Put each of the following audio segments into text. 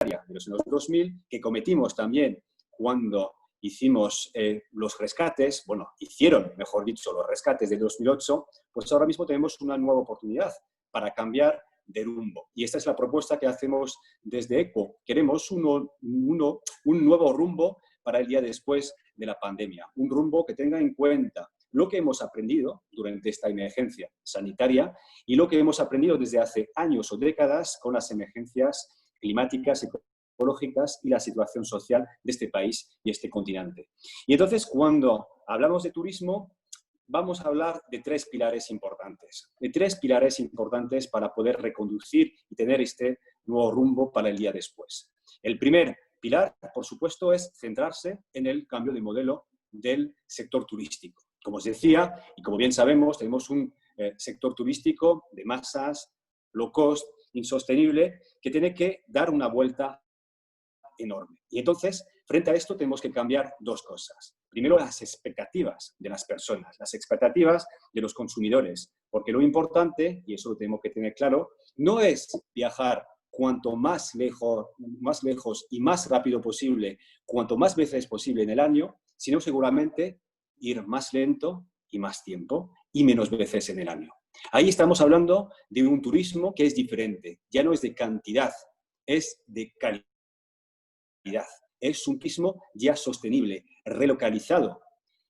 de los años 2000, que cometimos también cuando hicimos los rescates, bueno, hicieron, mejor dicho, los rescates de 2008, pues ahora mismo tenemos una nueva oportunidad para cambiar de rumbo. Y esta es la propuesta que hacemos desde ECO. Queremos un nuevo rumbo para el día después de la pandemia. Un rumbo que tenga en cuenta lo que hemos aprendido durante esta emergencia sanitaria y lo que hemos aprendido desde hace años o décadas con las emergencias climáticas, ecológicas y la situación social de este país y este continente. Y entonces, cuando hablamos de turismo, vamos a hablar de tres pilares importantes. De tres pilares importantes para poder reconducir y tener este nuevo rumbo para el día después. El primer pilar, por supuesto, es centrarse en el cambio de modelo del sector turístico. Como os decía, y como bien sabemos, tenemos un sector turístico de masas, low cost, insostenible, que tiene que dar una vuelta enorme. Y entonces, frente a esto, tenemos que cambiar dos cosas. Primero, las expectativas de las personas, las expectativas de los consumidores, porque lo importante, y eso lo tenemos que tener claro, no es viajar cuanto más lejos y más rápido posible, cuanto más veces posible en el año, sino seguramente ir más lento y más tiempo y menos veces en el año. Ahí estamos hablando de un turismo que es diferente, ya no es de cantidad, es de calidad. Es un turismo ya sostenible, relocalizado.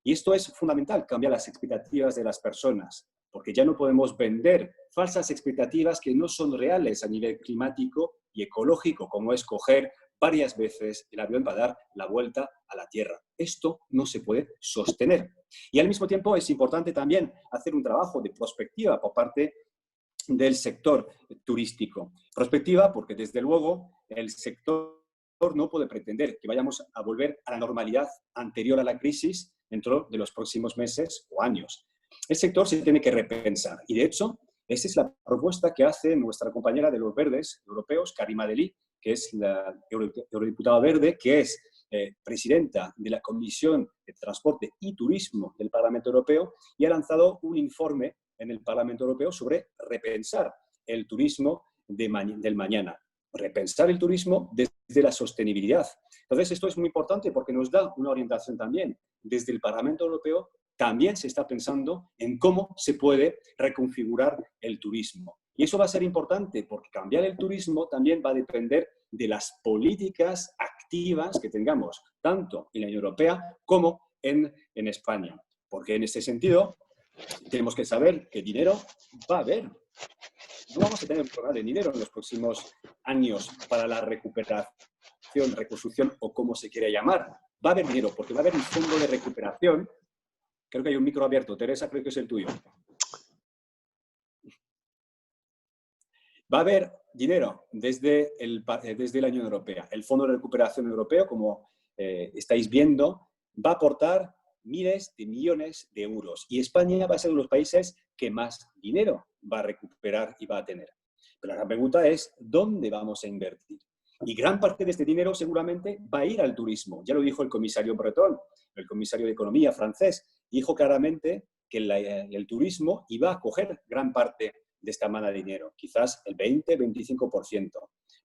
Y esto es fundamental, cambiar las expectativas de las personas, porque ya no podemos vender falsas expectativas que no son reales a nivel climático y ecológico, como es coger varias veces el avión para dar la vuelta a la Tierra. Esto no se puede sostener. Y al mismo tiempo es importante también hacer un trabajo de prospectiva por parte del sector turístico. Prospectiva porque, desde luego, el sector no puede pretender que vayamos a volver a la normalidad anterior a la crisis dentro de los próximos meses o años. El sector se tiene que repensar y, de hecho, esa es la propuesta que hace nuestra compañera de los Verdes europeos, Karima Delli, que es la eurodiputada verde, que es presidenta de la Comisión de Transporte y Turismo del Parlamento Europeo y ha lanzado un informe en el Parlamento Europeo sobre repensar el turismo del mañana. Repensar el turismo desde la sostenibilidad. Entonces, esto es muy importante porque nos da una orientación también. Desde el Parlamento Europeo también se está pensando en cómo se puede reconfigurar el turismo. Y eso va a ser importante porque cambiar el turismo también va a depender de las políticas activas que tengamos, tanto en la Unión Europea como en España. Porque en este sentido tenemos que saber que dinero va a haber. No vamos a tener un problema de dinero en los próximos años para la recuperación, reconstrucción o como se quiera llamar. Va a haber dinero porque va a haber un fondo de recuperación. Creo que hay un micro abierto. Teresa, creo que es el tuyo. Va a haber dinero desde la Unión Europea. El Fondo de Recuperación Europeo, como estáis viendo, va a aportar miles de millones de euros. Y España va a ser uno de los países que más dinero va a recuperar y va a tener. Pero la gran pregunta es, ¿dónde vamos a invertir? Y gran parte de este dinero seguramente va a ir al turismo. Ya lo dijo el comisario Breton, el comisario de Economía francés. Dijo claramente que el turismo iba a coger gran parte de esta mano de dinero, quizás el 20-25%.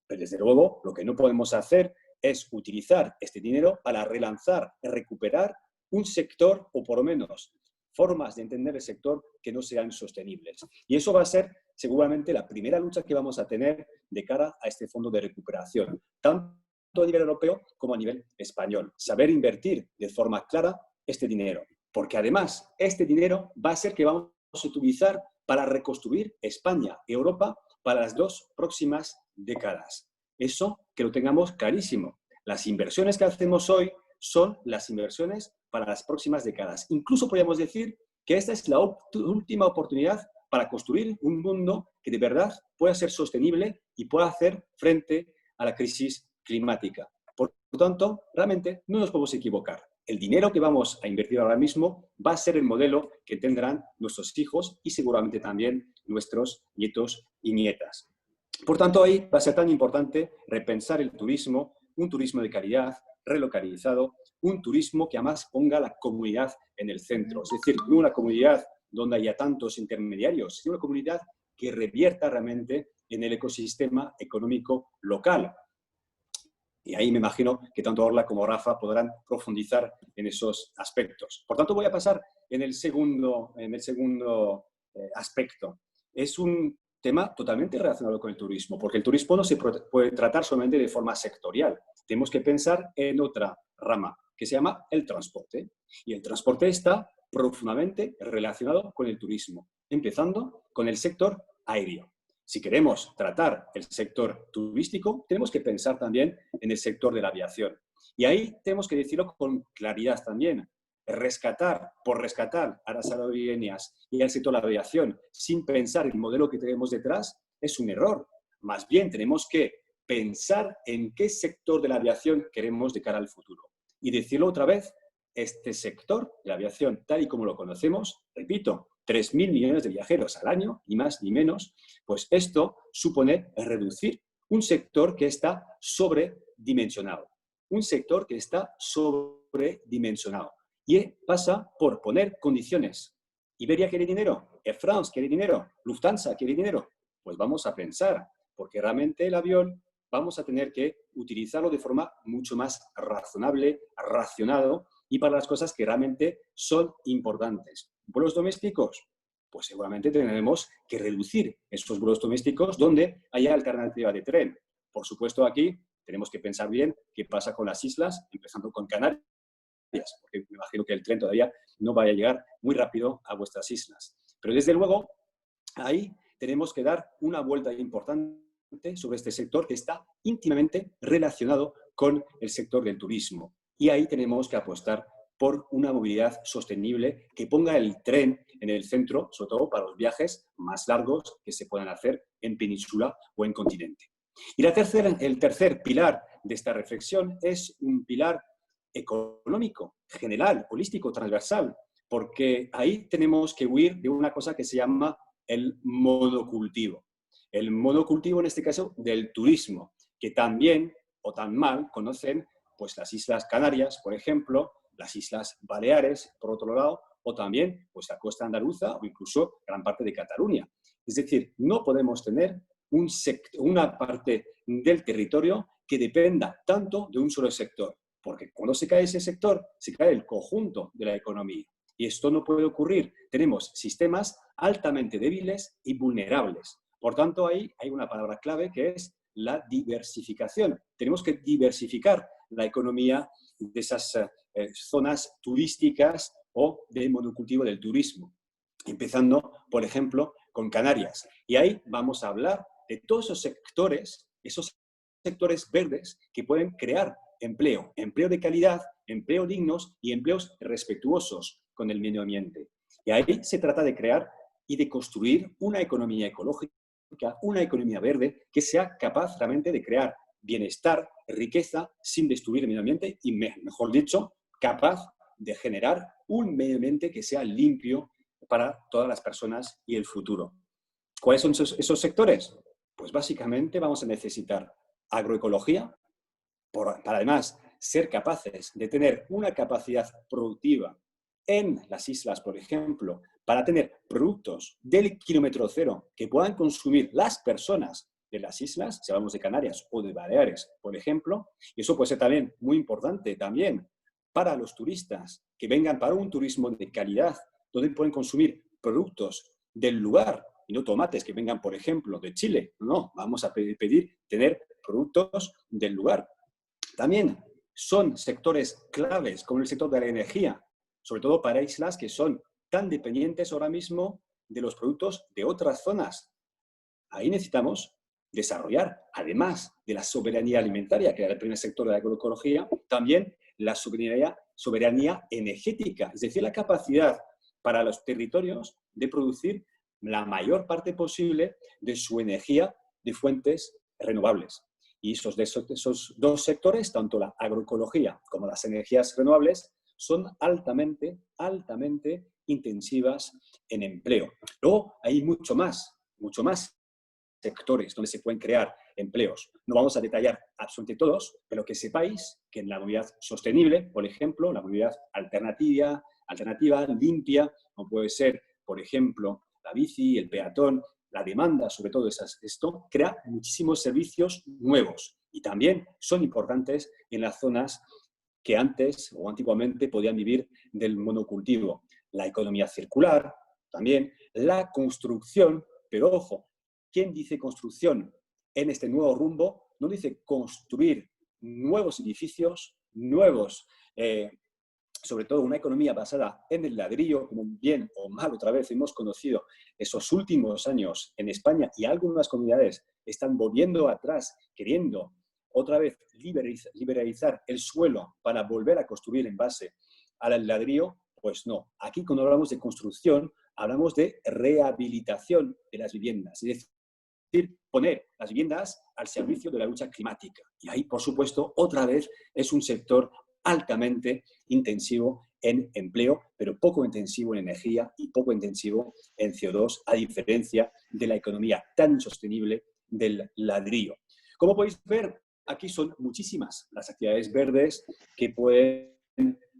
Pero desde luego lo que no podemos hacer es utilizar este dinero para relanzar, recuperar un sector, o por lo menos formas de entender el sector que no sean sostenibles. Y eso va a ser seguramente la primera lucha que vamos a tener de cara a este fondo de recuperación, tanto a nivel europeo como a nivel español. Saber invertir de forma clara este dinero, porque además este dinero va a ser que vamos a utilizar para reconstruir España y Europa para las 2 próximas décadas. Eso que lo tengamos clarísimo. Las inversiones que hacemos hoy son las inversiones para las próximas décadas. Incluso podríamos decir que esta es la última oportunidad para construir un mundo que de verdad pueda ser sostenible y pueda hacer frente a la crisis climática. Por lo tanto, realmente no nos podemos equivocar. El dinero que vamos a invertir ahora mismo va a ser el modelo que tendrán nuestros hijos y seguramente también nuestros nietos y nietas. Por tanto, ahí va a ser tan importante repensar el turismo, un turismo de calidad, relocalizado, un turismo que además ponga a la comunidad en el centro. Es decir, no una comunidad donde haya tantos intermediarios, sino una comunidad que revierta realmente en el ecosistema económico local. Y ahí me imagino que tanto Orla como Rafa podrán profundizar en esos aspectos. Por tanto, voy a pasar en el segundo aspecto. Es un tema totalmente relacionado con el turismo, porque el turismo no se puede tratar solamente de forma sectorial. Tenemos que pensar en otra rama, que se llama el transporte. Y el transporte está profundamente relacionado con el turismo, empezando con el sector aéreo. Si queremos tratar el sector turístico, tenemos que pensar también en el sector de la aviación. Y ahí tenemos que decirlo con claridad también. Por rescatar a las aerolíneas y al sector de la aviación sin pensar en el modelo que tenemos detrás es un error. Más bien tenemos que pensar en qué sector de la aviación queremos de cara al futuro. Y decirlo otra vez, este sector de la aviación, tal y como lo conocemos, repito, 3.000 millones de viajeros al año, ni más ni menos, pues esto supone reducir un sector que está sobredimensionado. Un sector que está sobredimensionado. Y pasa por poner condiciones. ¿Iberia quiere dinero? ¿Air France quiere dinero? ¿Lufthansa quiere dinero? Pues vamos a pensar, porque realmente el avión vamos a tener que utilizarlo de forma mucho más razonable, racionado y para las cosas que realmente son importantes. ¿Vuelos domésticos? Pues seguramente tendremos que reducir estos vuelos domésticos donde haya alternativa de tren. Por supuesto, aquí tenemos que pensar bien qué pasa con las islas, empezando con Canarias, porque me imagino que el tren todavía no vaya a llegar muy rápido a vuestras islas. Pero desde luego, ahí tenemos que dar una vuelta importante sobre este sector que está íntimamente relacionado con el sector del turismo. Y ahí tenemos que apostar por una movilidad sostenible que ponga el tren en el centro, sobre todo para los viajes más largos que se puedan hacer en península o en continente. Y el tercer pilar de esta reflexión es un pilar económico, general, holístico, transversal, porque ahí tenemos que huir de una cosa que se llama el monocultivo. El monocultivo, en este caso, del turismo, que tan bien o tan mal conocen pues, las Islas Canarias, por ejemplo, las Islas Baleares, por otro lado, o también pues, la costa andaluza o incluso gran parte de Cataluña. Es decir, no podemos tener una parte del territorio que dependa tanto de un solo sector, porque cuando se cae ese sector, se cae el conjunto de la economía. Y esto no puede ocurrir. Tenemos sistemas altamente débiles y vulnerables. Por tanto, ahí hay una palabra clave que es la diversificación. Tenemos que diversificar la economía de esas zonas turísticas o de monocultivo del turismo, empezando, por ejemplo, con Canarias. Y ahí vamos a hablar de todos esos sectores verdes que pueden crear empleo de calidad, empleo dignos y empleos respetuosos con el medio ambiente. Y ahí se trata de crear y de construir una economía ecológica, una economía verde que sea capaz realmente de crear bienestar, riqueza, sin destruir el medio ambiente y, mejor dicho, capaz de generar un medio ambiente que sea limpio para todas las personas y el futuro. ¿Cuáles son esos sectores? Pues básicamente vamos a necesitar agroecología, para además ser capaces de tener una capacidad productiva en las islas, por ejemplo, para tener productos del kilómetro cero que puedan consumir las personas de las islas, si hablamos de Canarias o de Baleares, por ejemplo, y eso puede ser también muy importante también para los turistas que vengan para un turismo de calidad, donde pueden consumir productos del lugar y no tomates que vengan, por ejemplo, de Chile. No, vamos a pedir tener productos del lugar. También son sectores claves, como el sector de la energía, sobre todo para islas que son tan dependientes ahora mismo de los productos de otras zonas. Ahí necesitamos desarrollar, además de la soberanía alimentaria, que era el primer sector de la agroecología, también la soberanía energética, es decir, la capacidad para los territorios de producir la mayor parte posible de su energía de fuentes renovables. Y esos dos sectores, tanto la agroecología como las energías renovables, son altamente intensivas en empleo. Luego hay mucho más sectores donde se pueden crear empleos. No vamos a detallar absolutamente todos, pero que sepáis que en la movilidad sostenible, por ejemplo, la movilidad alternativa, limpia, como puede ser, por ejemplo, la bici, el peatón, la demanda, sobre todo esto, crea muchísimos servicios nuevos. Y también son importantes en las zonas que antes o antiguamente podían vivir del monocultivo. La economía circular, también la construcción, pero ojo, ¿quién dice construcción en este nuevo rumbo? No dice construir nuevos edificios, nuevos, sobre todo una economía basada en el ladrillo, como bien o mal otra vez hemos conocido esos últimos años en España, y algunas comunidades están volviendo atrás, queriendo otra vez liberalizar el suelo para volver a construir en base al ladrillo. Pues no. Aquí, cuando hablamos de construcción, hablamos de rehabilitación de las viviendas, es decir, poner las viviendas al servicio de la lucha climática. Y ahí, por supuesto, otra vez es un sector altamente intensivo en empleo, pero poco intensivo en energía y poco intensivo en CO2, a diferencia de la economía tan sostenible del ladrillo. Como podéis ver, aquí son muchísimas las actividades verdes que pueden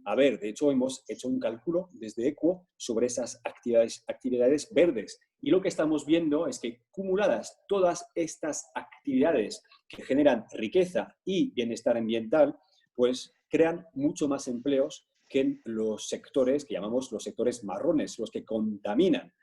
haber. De hecho, hemos hecho un cálculo desde EQUO sobre esas actividades verdes. Y lo que estamos viendo es que, cumuladas todas estas actividades que generan riqueza y bienestar ambiental, pues crean mucho más empleos que en los sectores que llamamos los sectores marrones, los que contaminan.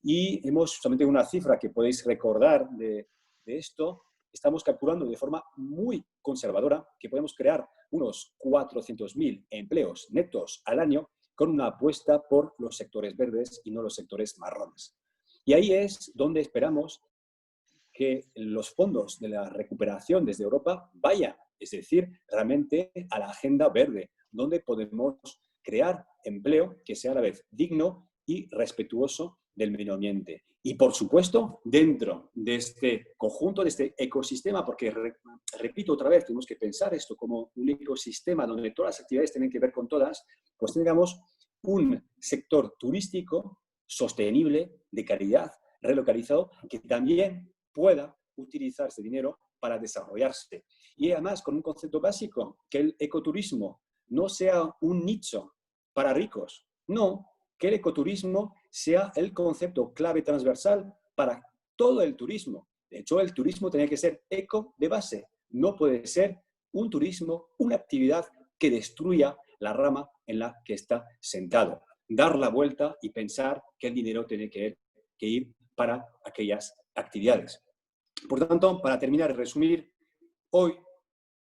Y hemos solamente una cifra que podéis recordar de esto. Estamos calculando de forma muy conservadora que podemos crear unos 400.000 empleos netos al año con una apuesta por los sectores verdes y no los sectores marrones. Y ahí es donde esperamos que los fondos de la recuperación desde Europa vayan, es decir, realmente a la agenda verde, donde podemos crear empleo que sea a la vez digno y respetuoso del medio ambiente. Y, por supuesto, dentro de este conjunto, de este ecosistema, porque, repito otra vez, tenemos que pensar esto como un ecosistema donde todas las actividades tienen que ver con todas, pues tengamos un sector turístico sostenible, de calidad, relocalizado, que también pueda utilizar ese dinero para desarrollarse. Y además con un concepto básico, que el ecoturismo no sea un nicho para ricos, no, que el ecoturismo sea el concepto clave transversal para todo el turismo. De hecho, el turismo tiene que ser eco de base, no puede ser un turismo, una actividad que destruya la rama en la que está sentado. Dar la vuelta y pensar que el dinero tiene que ir para aquellas actividades. Por tanto, para terminar y resumir, hoy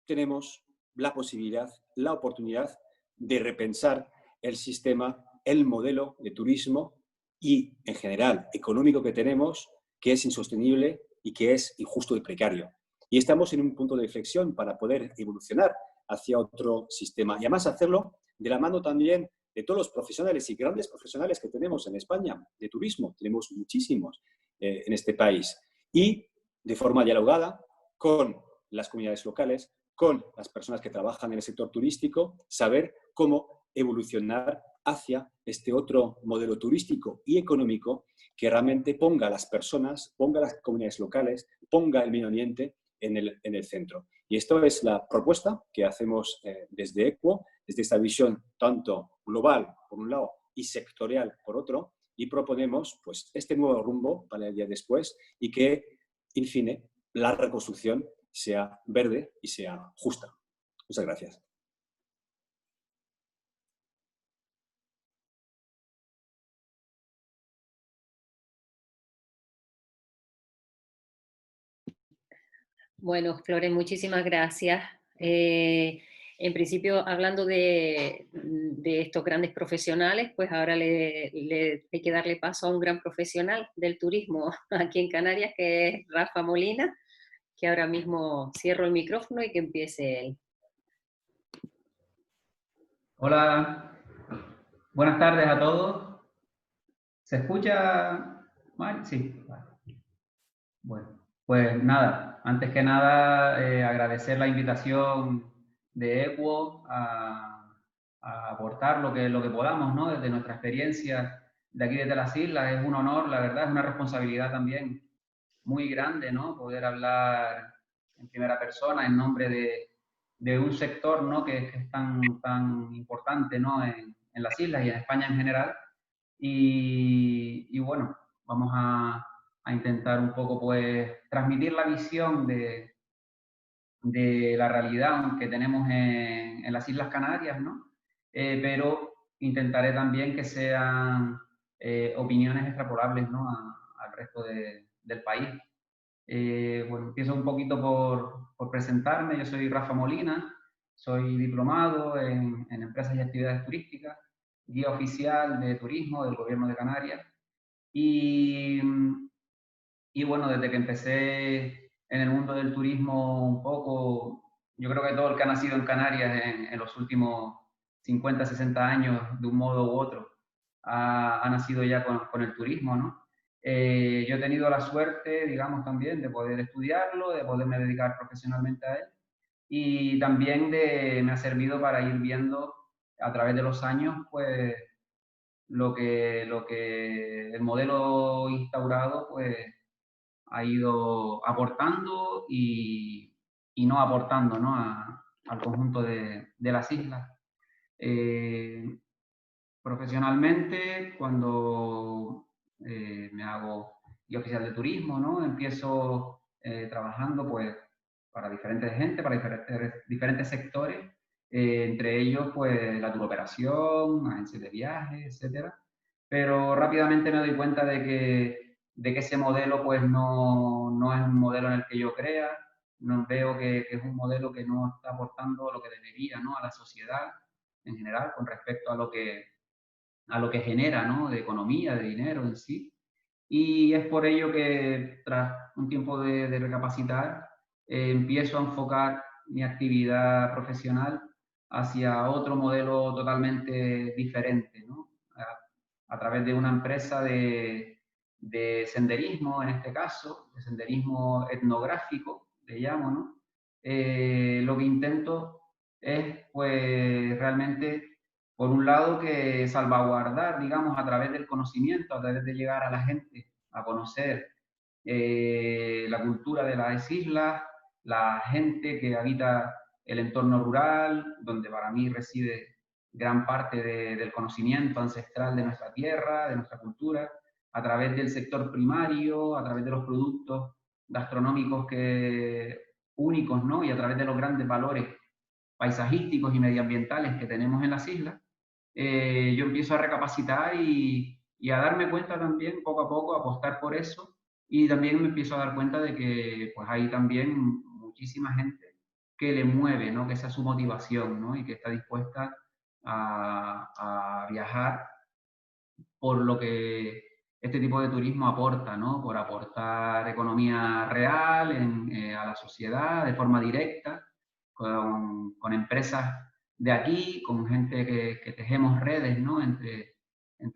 tenemos la posibilidad, la oportunidad de repensar el sistema, el modelo de turismo y, en general, económico que tenemos, que es insostenible y que es injusto y precario. Y estamos en un punto de inflexión para poder evolucionar hacia otro sistema. Y además hacerlo de la mano también de todos los profesionales y grandes profesionales que tenemos en España de turismo. Tenemos muchísimos en este país. Y de forma dialogada con las comunidades locales, con las personas que trabajan en el sector turístico, saber cómo evolucionar hacia este otro modelo turístico y económico que realmente ponga a las personas, ponga a las comunidades locales, ponga el medio ambiente en el centro. Y esto es la propuesta que hacemos desde EQUO, desde esta visión tanto global, por un lado, y sectorial, por otro, y proponemos pues, este nuevo rumbo para el día después y que, en fin, la reconstrucción sea verde y sea justa. Muchas gracias. Bueno, Flores, muchísimas gracias. En principio, hablando de estos grandes profesionales, pues ahora hay que darle paso a un gran profesional del turismo aquí en Canarias, que es Rafa Molina, que ahora mismo cierro el micrófono y que empiece él. Hola, buenas tardes a todos. ¿Se escucha mal? Sí. Bueno, pues nada, antes que nada agradecer la invitación de EQUO a aportar lo que podamos, ¿no? Desde nuestra experiencia de aquí desde las islas. Es un honor, la verdad, es una responsabilidad también muy grande, ¿no? Poder hablar en primera persona en nombre de un sector, ¿no? que es tan importante, ¿no? en las islas y en España en general. Y bueno, vamos a intentar un poco pues transmitir la visión de de la realidad que tenemos en las Islas Canarias, ¿no? Pero intentaré también que sean opiniones extrapolables, ¿no? al resto del país. Bueno, empiezo un poquito por presentarme. Yo soy Rafa Molina, soy diplomado en Empresas y Actividades Turísticas, guía oficial de turismo del Gobierno de Canarias. Y bueno, desde que empecé en el mundo del turismo un poco, yo creo que todo el que ha nacido en Canarias en los últimos 50, 60 años, de un modo u otro, ha nacido ya con el turismo, ¿no? Yo he tenido la suerte, digamos, también de poder estudiarlo, de poderme dedicar profesionalmente a él, y también me ha servido para ir viendo a través de los años, pues, lo que el modelo instaurado, pues, ha ido aportando y no aportando, ¿no? al conjunto de las islas. Profesionalmente, cuando me hago guía oficial de turismo, ¿no? Empiezo trabajando, pues, para diferentes gente, para diferentes sectores, entre ellos, pues, la turoperación, agencias de viajes, etcétera. Pero rápidamente me doy cuenta de que ese modelo, pues, no es un modelo en el que yo crea. No veo que es un modelo que no está aportando lo que debería, ¿no? A la sociedad en general con respecto a lo que genera, ¿no? De economía, de dinero en sí. Y es por ello que tras un tiempo de recapacitar, empiezo a enfocar mi actividad profesional hacia otro modelo totalmente diferente, ¿no? A través de una empresa de senderismo, en este caso, de senderismo etnográfico, le llamo, ¿no? Lo que intento es, pues, realmente, por un lado, que salvaguardar, digamos, a través del conocimiento, a través de llegar a la gente a conocer la cultura de las islas, la gente que habita el entorno rural, donde para mí reside gran parte del conocimiento ancestral de nuestra tierra, de nuestra cultura, a través del sector primario, a través de los productos gastronómicos únicos, ¿no? Y a través de los grandes valores paisajísticos y medioambientales que tenemos en las islas. Yo empiezo a recapacitar y a darme cuenta también, poco a poco, a apostar por eso. Y también me empiezo a dar cuenta de que, pues, hay también muchísima gente que le mueve, ¿no? Que esa es su motivación, ¿no? Y que está dispuesta a viajar por lo que este tipo de turismo aporta, ¿no? Por aportar economía real a la sociedad de forma directa, con empresas de aquí, con gente que tejemos redes, ¿no? Entre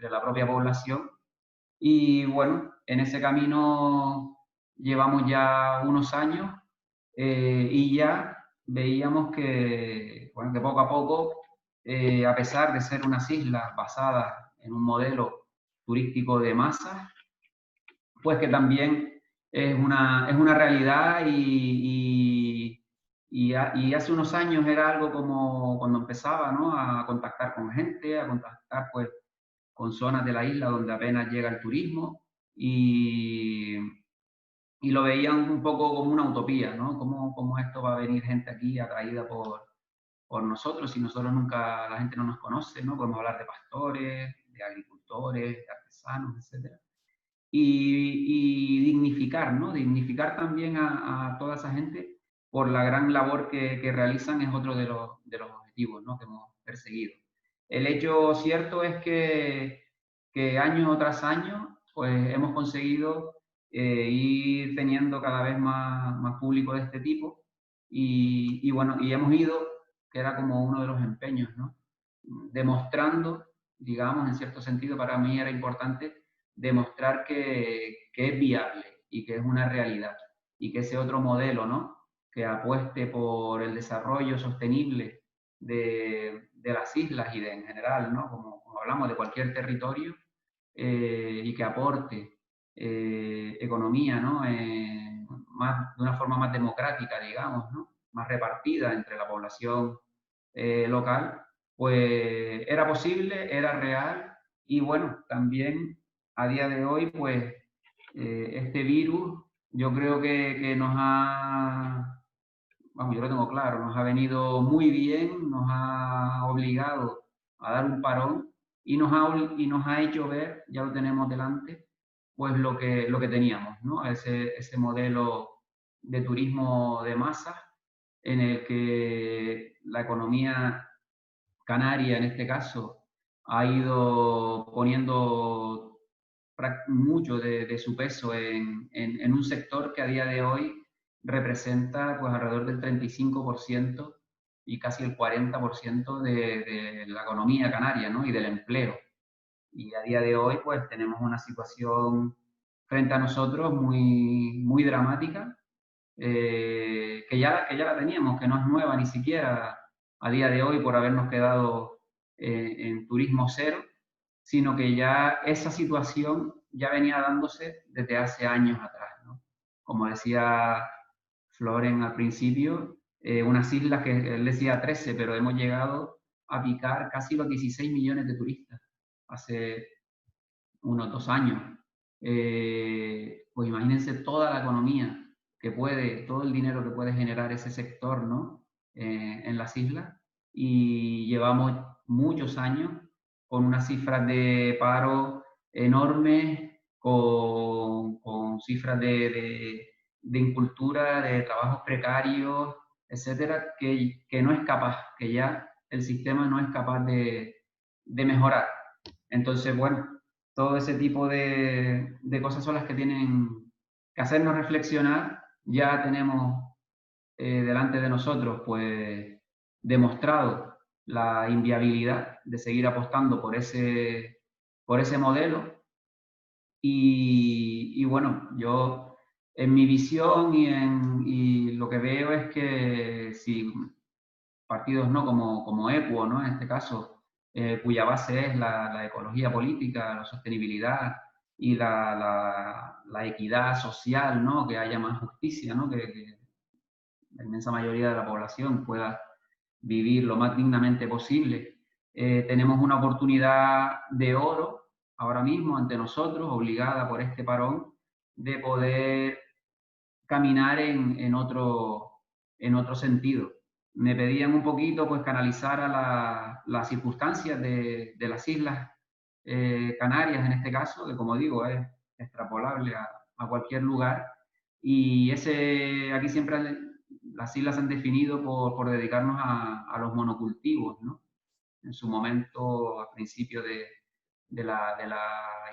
la propia población. Y bueno, en ese camino llevamos ya unos años, y ya veíamos que, bueno, que poco a poco, a pesar de ser unas islas basadas en un modelo turístico de masas, pues que también es una realidad, y hace unos años era algo como cuando empezaba, ¿no? A contactar con gente, a contactar, pues, con zonas de la isla donde apenas llega el turismo, y lo veían un poco como una utopía, ¿no? ¿Cómo esto va a venir gente aquí atraída por nosotros si nosotros nunca, la gente no nos conoce, ¿no? Podemos hablar de pastores, de agricultores, de artesanos, etc. Y dignificar, ¿no? Dignificar también a toda esa gente por la gran labor que realizan, es otro de los objetivos, ¿no? Que hemos perseguido. El hecho cierto es que año tras año, pues, hemos conseguido ir teniendo cada vez más público de este tipo, y bueno, y hemos ido, que era como uno de los empeños, ¿no? Demostrando, digamos, en cierto sentido, para mí era importante demostrar que es viable y que es una realidad, y que ese otro modelo, ¿no? Que apueste por el desarrollo sostenible de las islas y en general, ¿no? Como hablamos, de cualquier territorio, y que aporte economía, ¿no? De una forma más democrática, digamos, ¿no? Más repartida entre la población local, pues era posible, era real. Y bueno, también a día de hoy, pues, este virus, yo creo que nos ha vamos, yo lo tengo claro, nos ha venido muy bien, nos ha obligado a dar un parón y nos ha hecho ver, ya lo tenemos delante, pues lo que teníamos, ¿no? Ese modelo de turismo de masas en el que la economía canaria, en este caso, ha ido poniendo mucho de su peso en un sector que a día de hoy representa pues alrededor del 35% y casi el 40% de la economía canaria, ¿no? Y del empleo. Y a día de hoy pues tenemos una situación frente a nosotros muy dramática, que ya la teníamos, que no es nueva ni siquiera a día de hoy por habernos quedado en turismo cero, sino que ya esa situación ya venía dándose desde hace años atrás, ¿no? Como decía Floren al principio, unas islas que él decía 13, pero hemos llegado a picar casi los 16 millones de turistas hace unos 2 años. Pues imagínense toda la economía que puede, todo el dinero que puede generar ese sector, ¿no? En las islas, y llevamos muchos años con unas cifras de paro enormes, con cifras de incultura, de trabajos precarios, etcétera, que no es capaz, que ya el sistema no es capaz de mejorar. Entonces, bueno, todo ese tipo de cosas son las que tienen que hacernos reflexionar. Ya tenemos delante de nosotros, pues, demostrado la inviabilidad de seguir apostando por ese modelo. Y bueno, yo en mi visión y lo que veo es que si partidos no como ECUO, ¿no? En este caso, cuya base es la ecología política, la sostenibilidad y la equidad social, ¿no? Que haya más justicia, ¿no? Que la inmensa mayoría de la población pueda vivir lo más dignamente posible. Tenemos una oportunidad de oro ahora mismo ante nosotros, obligada por este parón, de poder caminar en otro sentido. Me pedían un poquito pues canalizar las circunstancias de las islas Canarias en este caso, que como digo es extrapolable a cualquier lugar, y aquí siempre las islas se han definido por dedicarnos a los monocultivos, ¿no? En su momento, a principio de la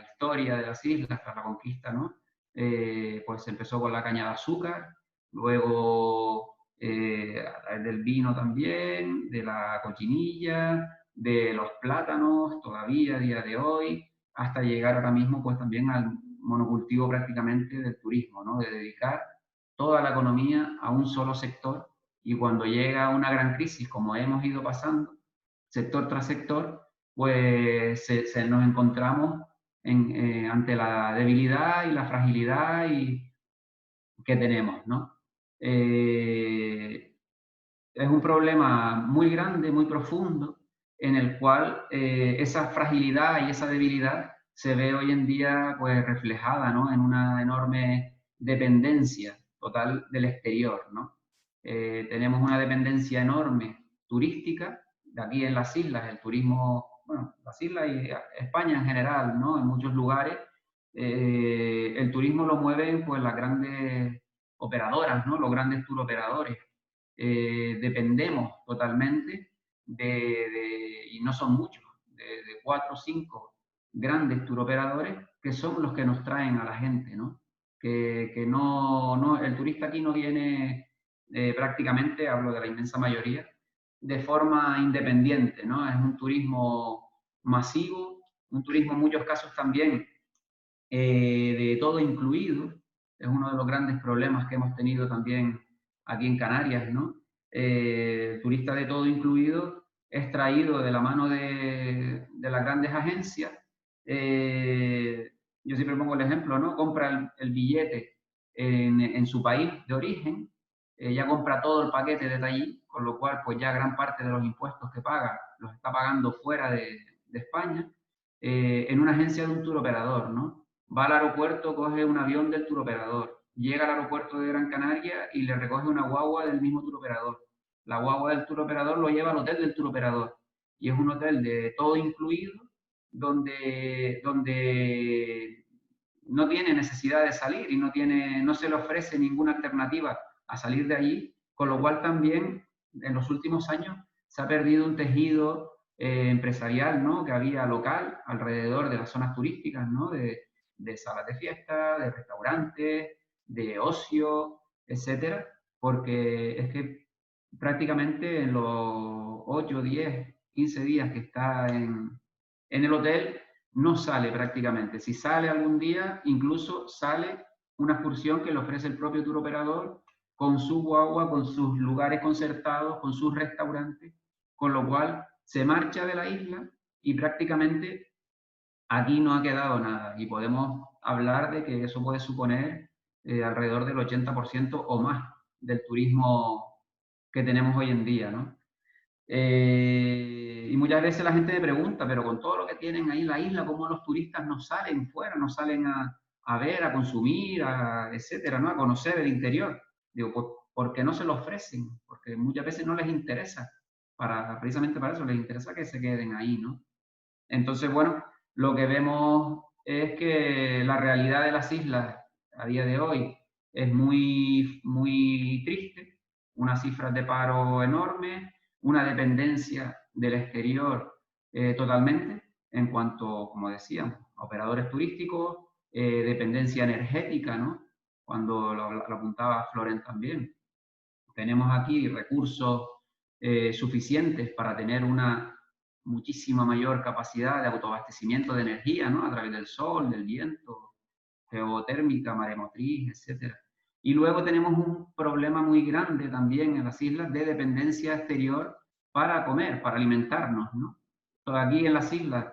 historia de las islas tras la conquista, ¿no? Pues empezó con la caña de azúcar, luego a través del vino también, de la cochinilla, de los plátanos, todavía a día de hoy, hasta llegar ahora mismo pues también al monocultivo prácticamente del turismo, ¿no? De dedicar toda la economía a un solo sector, y cuando llega una gran crisis, como hemos ido pasando, sector tras sector, pues nos encontramos ante la debilidad y la fragilidad que tenemos, ¿no? Es un problema muy grande, muy profundo, en el cual esa fragilidad y esa debilidad se ve hoy en día pues reflejada, ¿no? En una enorme dependencia total del exterior, ¿no? Tenemos una dependencia enorme turística, de aquí en las islas, el turismo, bueno, las islas y España en general, ¿no? En muchos lugares, el turismo lo mueven pues las grandes operadoras, ¿no? Los grandes tour operadores. Dependemos totalmente y no son muchos, de 4 o 5 grandes tour operadores que son los que nos traen a la gente, ¿no? Que no, el turista aquí no viene prácticamente, hablo de la inmensa mayoría, de forma independiente, ¿no? Es un turismo masivo, un turismo en muchos casos también de todo incluido. Es uno de los grandes problemas que hemos tenido también aquí en Canarias, ¿no? El turista de todo incluido es traído de la mano de las grandes agencias. Yo siempre pongo el ejemplo, ¿no? Compra el billete en su país de origen, ya compra todo el paquete desde allí, con lo cual pues ya gran parte de los impuestos que paga los está pagando fuera de España, en una agencia de un tour operador, ¿no? Va al aeropuerto, coge un avión del tour operador, llega al aeropuerto de Gran Canaria y le recoge una guagua del mismo tour operador. La guagua del tour operador lo lleva al hotel del tour operador. Y es un hotel de todo incluido, donde no tiene necesidad de salir y no se le ofrece ninguna alternativa a salir de allí, con lo cual también en los últimos años se ha perdido un tejido empresarial, ¿no?, que había local alrededor de las zonas turísticas, ¿no?, de salas de fiesta, de restaurantes, de ocio, etcétera, porque es que prácticamente en los 8, 10, 15 días que está en el hotel, no sale prácticamente. Si sale algún día, incluso sale una excursión que le ofrece el propio tour operador con su guagua, con sus lugares concertados, con sus restaurantes, con lo cual se marcha de la isla y prácticamente aquí no ha quedado nada. Y podemos hablar de que eso puede suponer alrededor del 80% o más del turismo que tenemos hoy en día, ¿no? Y muchas veces la gente me pregunta, pero con todo lo que tienen ahí en la isla, ¿cómo los turistas no salen fuera, no salen a ver, a consumir, etcétera, ¿no?, a conocer el interior? Digo, pues, ¿por qué no se lo ofrecen? Porque muchas veces no les interesa, precisamente para eso, les interesa que se queden ahí, ¿no? Entonces, bueno, lo que vemos es que la realidad de las islas a día de hoy es muy, muy triste, unas cifras de paro enormes, una dependencia del exterior totalmente, en cuanto, como decíamos, a operadores turísticos, dependencia energética, ¿no?, cuando lo apuntaba Floren también. Tenemos aquí recursos suficientes para tener una muchísima mayor capacidad de autoabastecimiento de energía, ¿no?, a través del sol, del viento, geotérmica, maremotriz, etc. Y luego tenemos un problema muy grande también en las islas de dependencia exterior para comer, para alimentarnos, ¿no? Entonces, aquí en las islas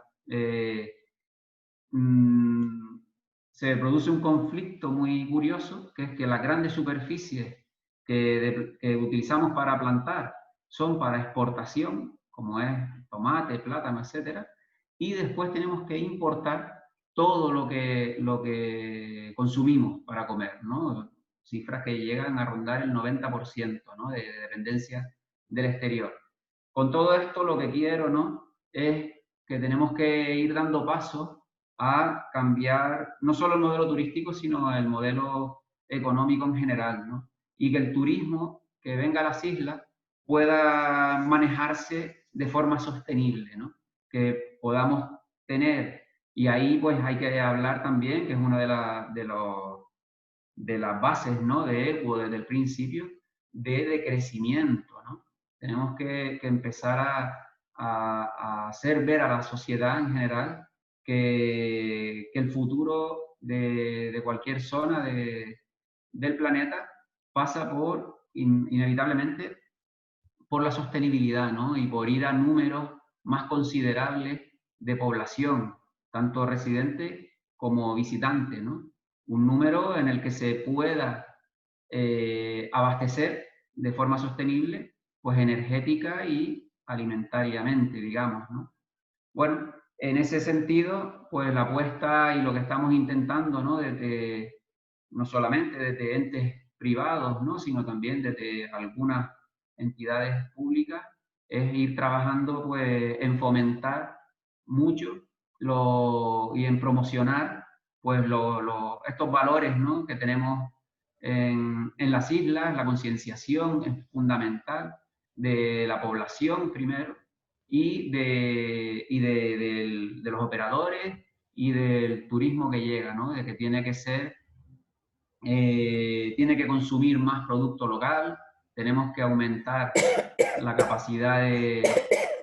se produce un conflicto muy curioso, que es que las grandes superficies que utilizamos para plantar son para exportación, como es tomate, plátano, etc. Y después tenemos que importar todo lo que consumimos para comer, ¿no? Cifras que llegan a rondar el 90%, ¿no?, de dependencia del exterior. Con todo esto lo que quiero, ¿no?, es que tenemos que ir dando pasos a cambiar no solo el modelo turístico, sino el modelo económico en general, ¿no? Y que el turismo que venga a las islas pueda manejarse de forma sostenible, ¿no? Que podamos tener, y ahí pues hay que hablar también, que es una de las bases, ¿no?, de ECUO desde el principio, de crecimiento, ¿no? Tenemos que empezar a hacer ver a la sociedad en general que el futuro de cualquier zona del planeta pasa inevitablemente por la sostenibilidad, ¿no?, y por ir a números más considerables de población, tanto residente como visitante, ¿no? Un número en el que se pueda abastecer de forma sostenible, pues energética y alimentariamente, digamos, ¿no? Bueno, en ese sentido, pues la apuesta y lo que estamos intentando, ¿no?, no solamente desde entes privados, ¿no?, sino también desde algunas entidades públicas, es ir trabajando pues en fomentar mucho y en promocionar pues estos valores, ¿no?, que tenemos en las islas. La concienciación es fundamental de la población primero, y de los operadores y del turismo que llega, ¿no?, de que tiene que consumir más producto local, tenemos que aumentar la capacidad de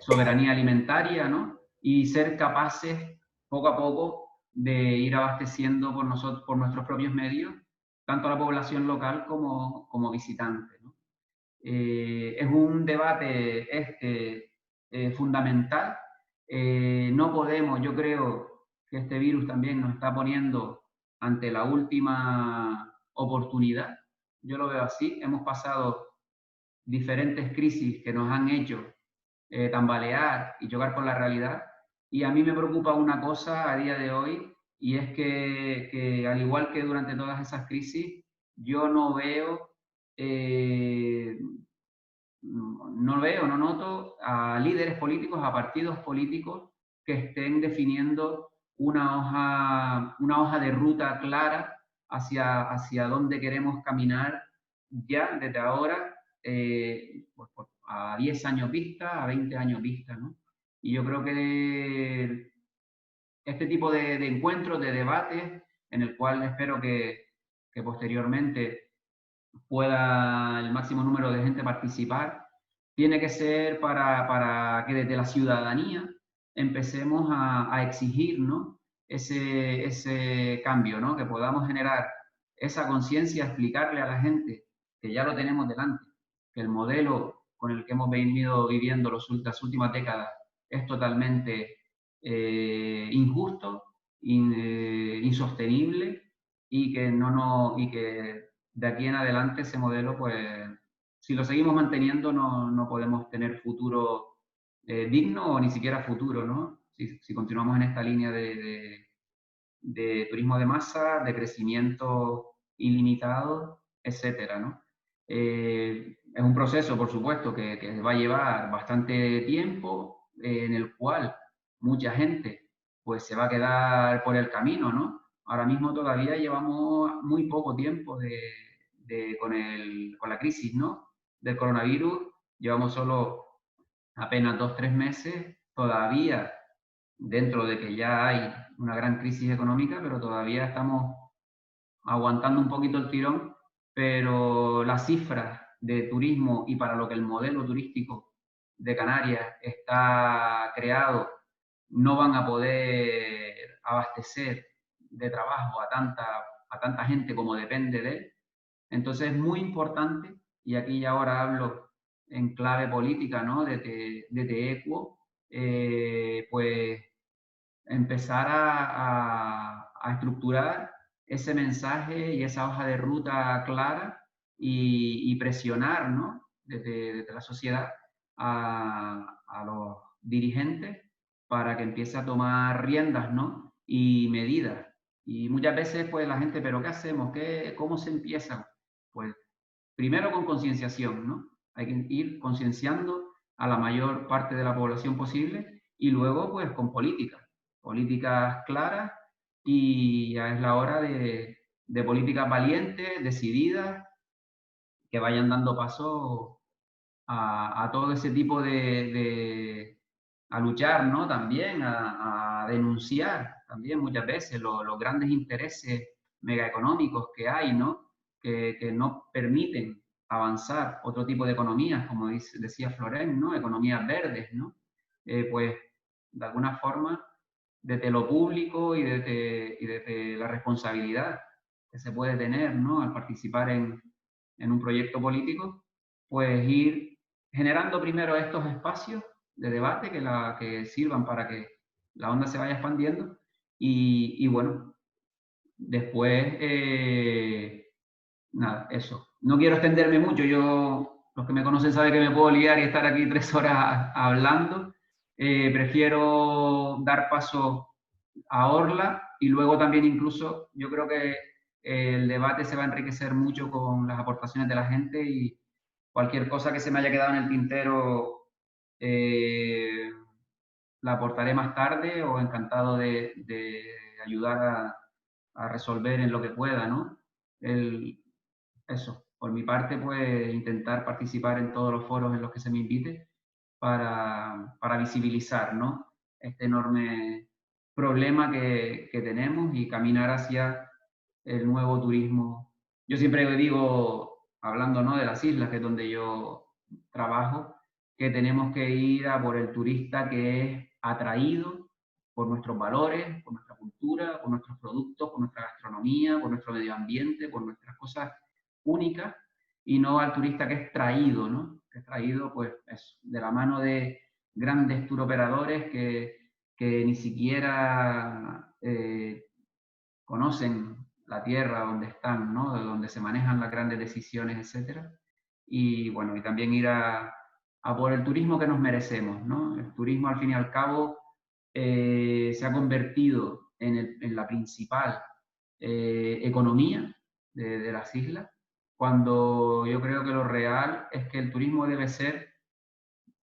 soberanía alimentaria, ¿no?, y ser capaces poco a poco de ir abasteciendo por nuestros propios medios tanto a la población local como visitante, ¿no? Es un debate fundamental. No podemos, yo creo que este virus también nos está poniendo ante la última oportunidad. Yo lo veo así. Hemos pasado diferentes crisis que nos han hecho tambalear y chocar con la realidad. Y a mí me preocupa una cosa a día de hoy, y es que al igual que durante todas esas crisis, yo no veo, no noto a líderes políticos, a partidos políticos que estén definiendo una hoja de ruta clara hacia dónde queremos caminar ya desde ahora, pues, a 10 años vista, a 20 años vista, ¿no? Y yo creo que este tipo de encuentros, de debates, en el cual espero que posteriormente pueda el máximo número de gente participar, tiene que ser para que desde la ciudadanía empecemos a exigir, ¿no? ese cambio, ¿no? Que podamos generar esa conciencia, explicarle a la gente que ya lo tenemos delante, que el modelo con el que hemos venido viviendo las últimas décadas es totalmente injusto, insostenible, y que de aquí en adelante ese modelo, pues, si lo seguimos manteniendo, no podemos tener futuro digno o ni siquiera futuro, ¿no? Si continuamos en esta línea de turismo de masa, de crecimiento ilimitado, etcétera, ¿no? Es un proceso, por supuesto, que va a llevar bastante tiempo, en el cual mucha gente pues se va a quedar por el camino, ¿no? Ahora mismo todavía llevamos muy poco tiempo con la crisis, ¿no? Del coronavirus, llevamos solo apenas 2-3 meses, todavía dentro de que ya hay una gran crisis económica, pero todavía estamos aguantando un poquito el tirón, pero las cifras de turismo y para lo que el modelo turístico de Canarias está creado no van a poder abastecer de trabajo a tanta gente como depende de él. Entonces es muy importante, y aquí ya ahora hablo en clave política, ¿no? de Equo, pues empezar a estructurar ese mensaje y esa hoja de ruta clara y presionar, ¿no? desde la sociedad a los dirigentes para que empiece a tomar riendas, ¿no? Y medidas. Y muchas veces, pues, la gente, ¿pero qué hacemos? ¿Cómo se empieza? Pues, primero con concienciación, ¿no? Hay que ir concienciando a la mayor parte de la población posible y luego, pues, con políticas claras, y ya es la hora de políticas valientes, decididas, que vayan dando paso a todo ese tipo a luchar, ¿no? También, a denunciar también muchas veces los grandes intereses megaeconómicos que hay, ¿no? Que no permiten avanzar otro tipo de economías, como decía Florent, ¿no? Economías verdes, ¿no? Pues, de alguna forma, desde lo público y desde la responsabilidad que se puede tener, ¿no? Al participar en un proyecto político, pues ir generando primero estos espacios de debate que sirvan para que la onda se vaya expandiendo y bueno, después, nada, eso. No quiero extenderme mucho, los que me conocen saben que me puedo liar y estar aquí 3 horas hablando. Prefiero dar paso a Orla y luego también incluso yo creo que el debate se va a enriquecer mucho con las aportaciones de la gente y cualquier cosa que se me haya quedado en el tintero la aportaré más tarde o encantado de ayudar a resolver en lo que pueda, ¿no? Eso, por mi parte, pues intentar participar en todos los foros en los que se me invite para visibilizar, ¿no? Este enorme problema que tenemos y caminar hacia el nuevo turismo. Yo siempre digo, hablando, ¿no? de las islas, que es donde yo trabajo, que tenemos que ir a por el turista que es atraído por nuestros valores, por nuestra cultura, por nuestros productos, por nuestra gastronomía, por nuestro medio ambiente, por nuestras cosas únicas, y no al turista que es traído, ¿no? Que es traído, pues, eso, de la mano de grandes tour operadores que ni siquiera conocen la tierra donde están, ¿no? De donde se manejan las grandes decisiones, etcétera. Y bueno, y también ir a por el turismo que nos merecemos, ¿no? El turismo, al fin y al cabo, se ha convertido en la principal economía de las islas, cuando yo creo que lo real es que el turismo debe ser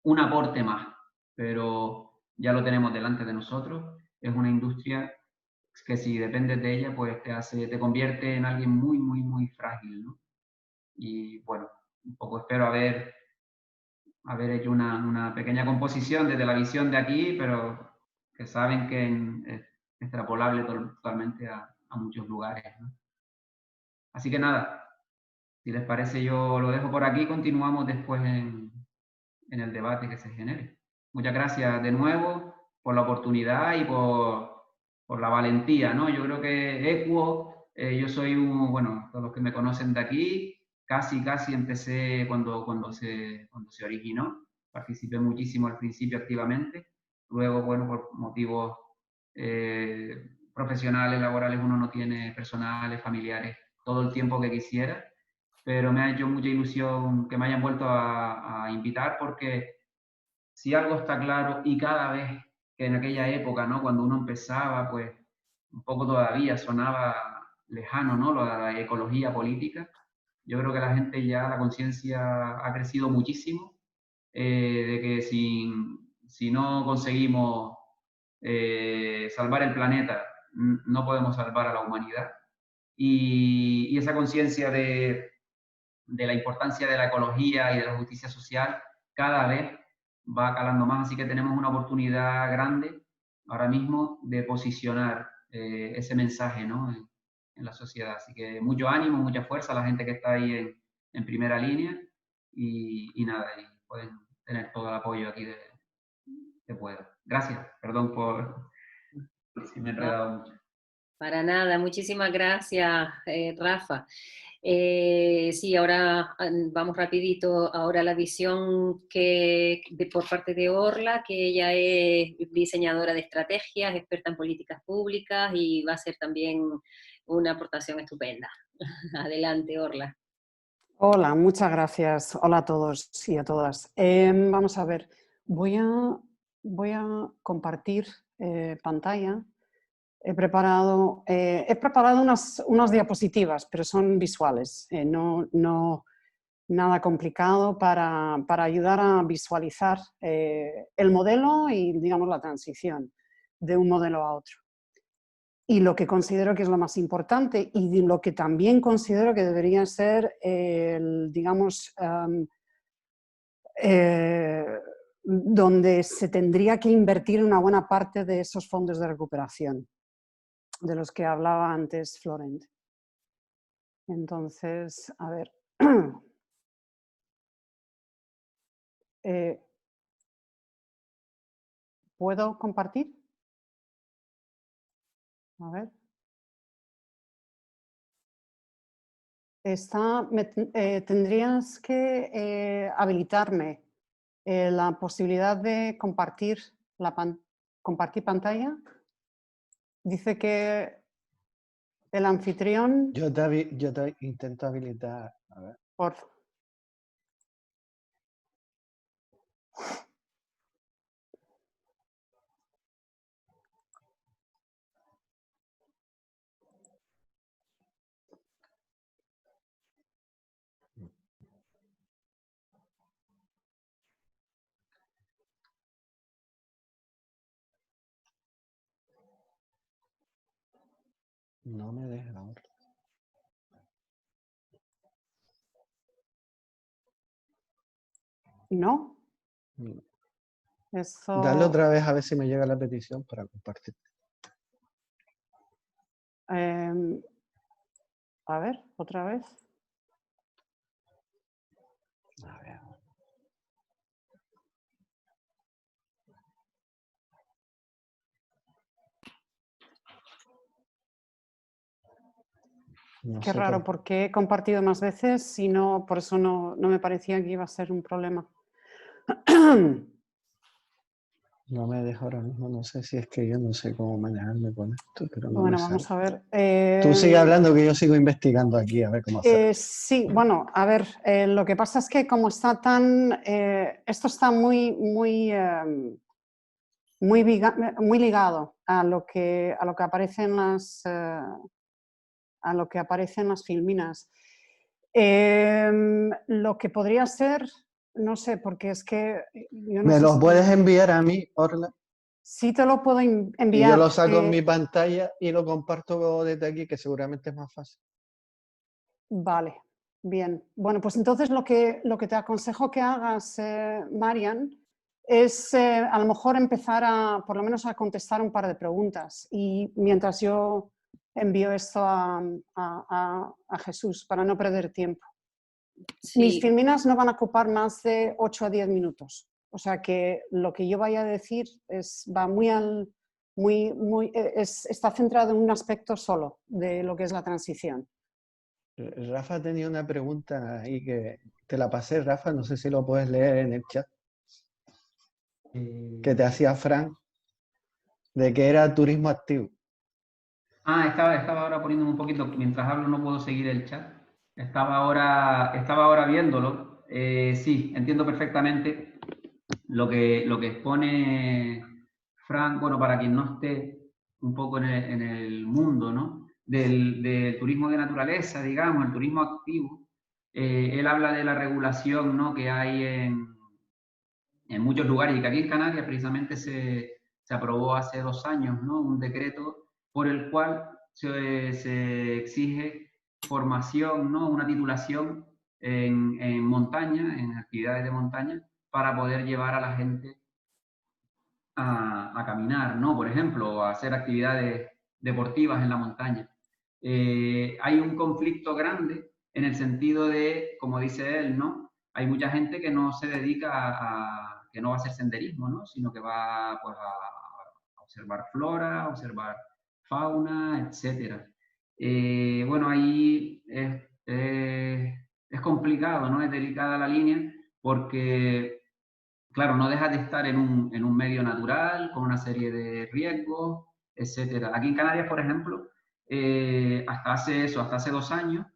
un aporte más, pero ya lo tenemos delante de nosotros. Es una industria que si dependes de ella, pues te convierte en alguien muy, muy, muy frágil, ¿no? Y bueno, un poco espero haber hecho una pequeña composición desde la visión de aquí, pero que saben que es extrapolable totalmente a muchos lugares, ¿no? Así que nada, si les parece yo lo dejo por aquí, continuamos después en el debate que se genere. Muchas gracias de nuevo por la oportunidad y por la valentía, ¿no? Yo creo que Equo, yo soy bueno, todos los que me conocen de aquí, casi empecé cuando se originó. Participé muchísimo al principio activamente. Luego, bueno, por motivos profesionales, laborales, uno no tiene personales, familiares, todo el tiempo que quisiera, pero me ha hecho mucha ilusión que me hayan vuelto a invitar, porque si algo está claro, y cada vez que en aquella época, ¿no? Cuando uno empezaba, pues un poco todavía sonaba lejano, ¿no? La ecología política. Yo creo que la gente ya, la conciencia ha crecido muchísimo, de que si no conseguimos salvar el planeta, no podemos salvar a la humanidad. Y esa conciencia de la importancia de la ecología y de la justicia social cada vez va calando más, así que tenemos una oportunidad grande ahora mismo de posicionar ese mensaje, ¿no? en la sociedad. Así que mucho ánimo, mucha fuerza a la gente que está ahí en primera línea y nada, y pueden tener todo el apoyo aquí que puedo. Gracias, perdón por si me he enredado mucho. Para nada, muchísimas gracias, Rafa. Sí, ahora vamos rapidito. Ahora la visión por parte de Orla, que ella es diseñadora de estrategias, experta en políticas públicas y va a ser también una aportación estupenda. Adelante, Orla. Hola, muchas gracias. Hola a todos y a todas. Vamos a ver, voy a compartir pantalla. He preparado unas diapositivas, pero son visuales, no nada complicado para ayudar a visualizar el modelo y, digamos, la transición de un modelo a otro. Y lo que considero que es lo más importante y lo que también considero que debería ser, digamos, donde se tendría que invertir una buena parte de esos fondos de recuperación, de los que hablaba antes Florent. Entonces, a ver. ¿Puedo compartir? A ver. Tendrías que habilitarme la posibilidad de compartir compartir pantalla. Dice que el anfitrión... Yo te intento habilitar. A ver. Por... No me deja ahora. ¿No? No. Eso... Dale otra vez a ver si me llega la petición para compartir. A ver, otra vez. A ver. No Qué sé raro, porque he compartido más veces y no, por eso no me parecía que iba a ser un problema. No me deja ahora mismo, no sé si es que yo no sé cómo manejarme con esto, pero no Bueno, me vamos sale. a ver. Tú sigue hablando que yo sigo investigando aquí, a ver cómo hacerlo. Sí, bueno, a ver, lo que pasa es que como está tan... esto está muy ligado a lo que aparece en a lo que aparece en las filminas. Lo que podría ser, no sé, porque es que yo no ¿Me sé los si puedes enviar a mí, Orla? sí te lo puedo Y yo enviar. lo saco en mi pantalla y lo comparto desde aquí, que seguramente es más fácil. Vale, bien. Bueno, pues entonces lo que te aconsejo que hagas, Marian, es a lo mejor empezar a, por lo menos, a contestar un par de preguntas. Y mientras yo envío esto a Jesús, para no perder tiempo. Mis Sí, filminas no van a ocupar más de 8 a 10 minutos. O sea que lo que yo vaya a decir va está centrado en un aspecto solo de lo que es la transición. Rafa tenía una pregunta ahí que te la pasé, Rafa, no sé si lo puedes leer en el chat, que te hacía Fran, de que era turismo activo. Estaba ahora poniéndome un poquito, mientras hablo no puedo seguir el chat. Estaba ahora viéndolo. Sí, entiendo perfectamente lo que expone Frank, bueno, para quien no esté un poco en el mundo, ¿no? Del turismo de naturaleza, digamos, el turismo activo. Él habla de la regulación, ¿no?, que hay en muchos lugares, y que aquí en Canarias precisamente se aprobó hace 2 años, ¿no?, un decreto por el cual se exige formación, ¿no?, una titulación en montaña, en actividades de montaña, para poder llevar a la gente a caminar, ¿no?, por ejemplo, a hacer actividades deportivas en la montaña. Hay un conflicto grande en el sentido de, como dice él, ¿no?, hay mucha gente que no se dedica que no va a hacer senderismo, ¿no?, sino que va, pues, a observar flora, a observar fauna, etc. Bueno, ahí es complicado, ¿no?, es delicada la línea, porque claro, no dejas de estar en un medio natural, con una serie de riesgos, etcétera. Aquí en Canarias, por ejemplo, hasta hace 2 años,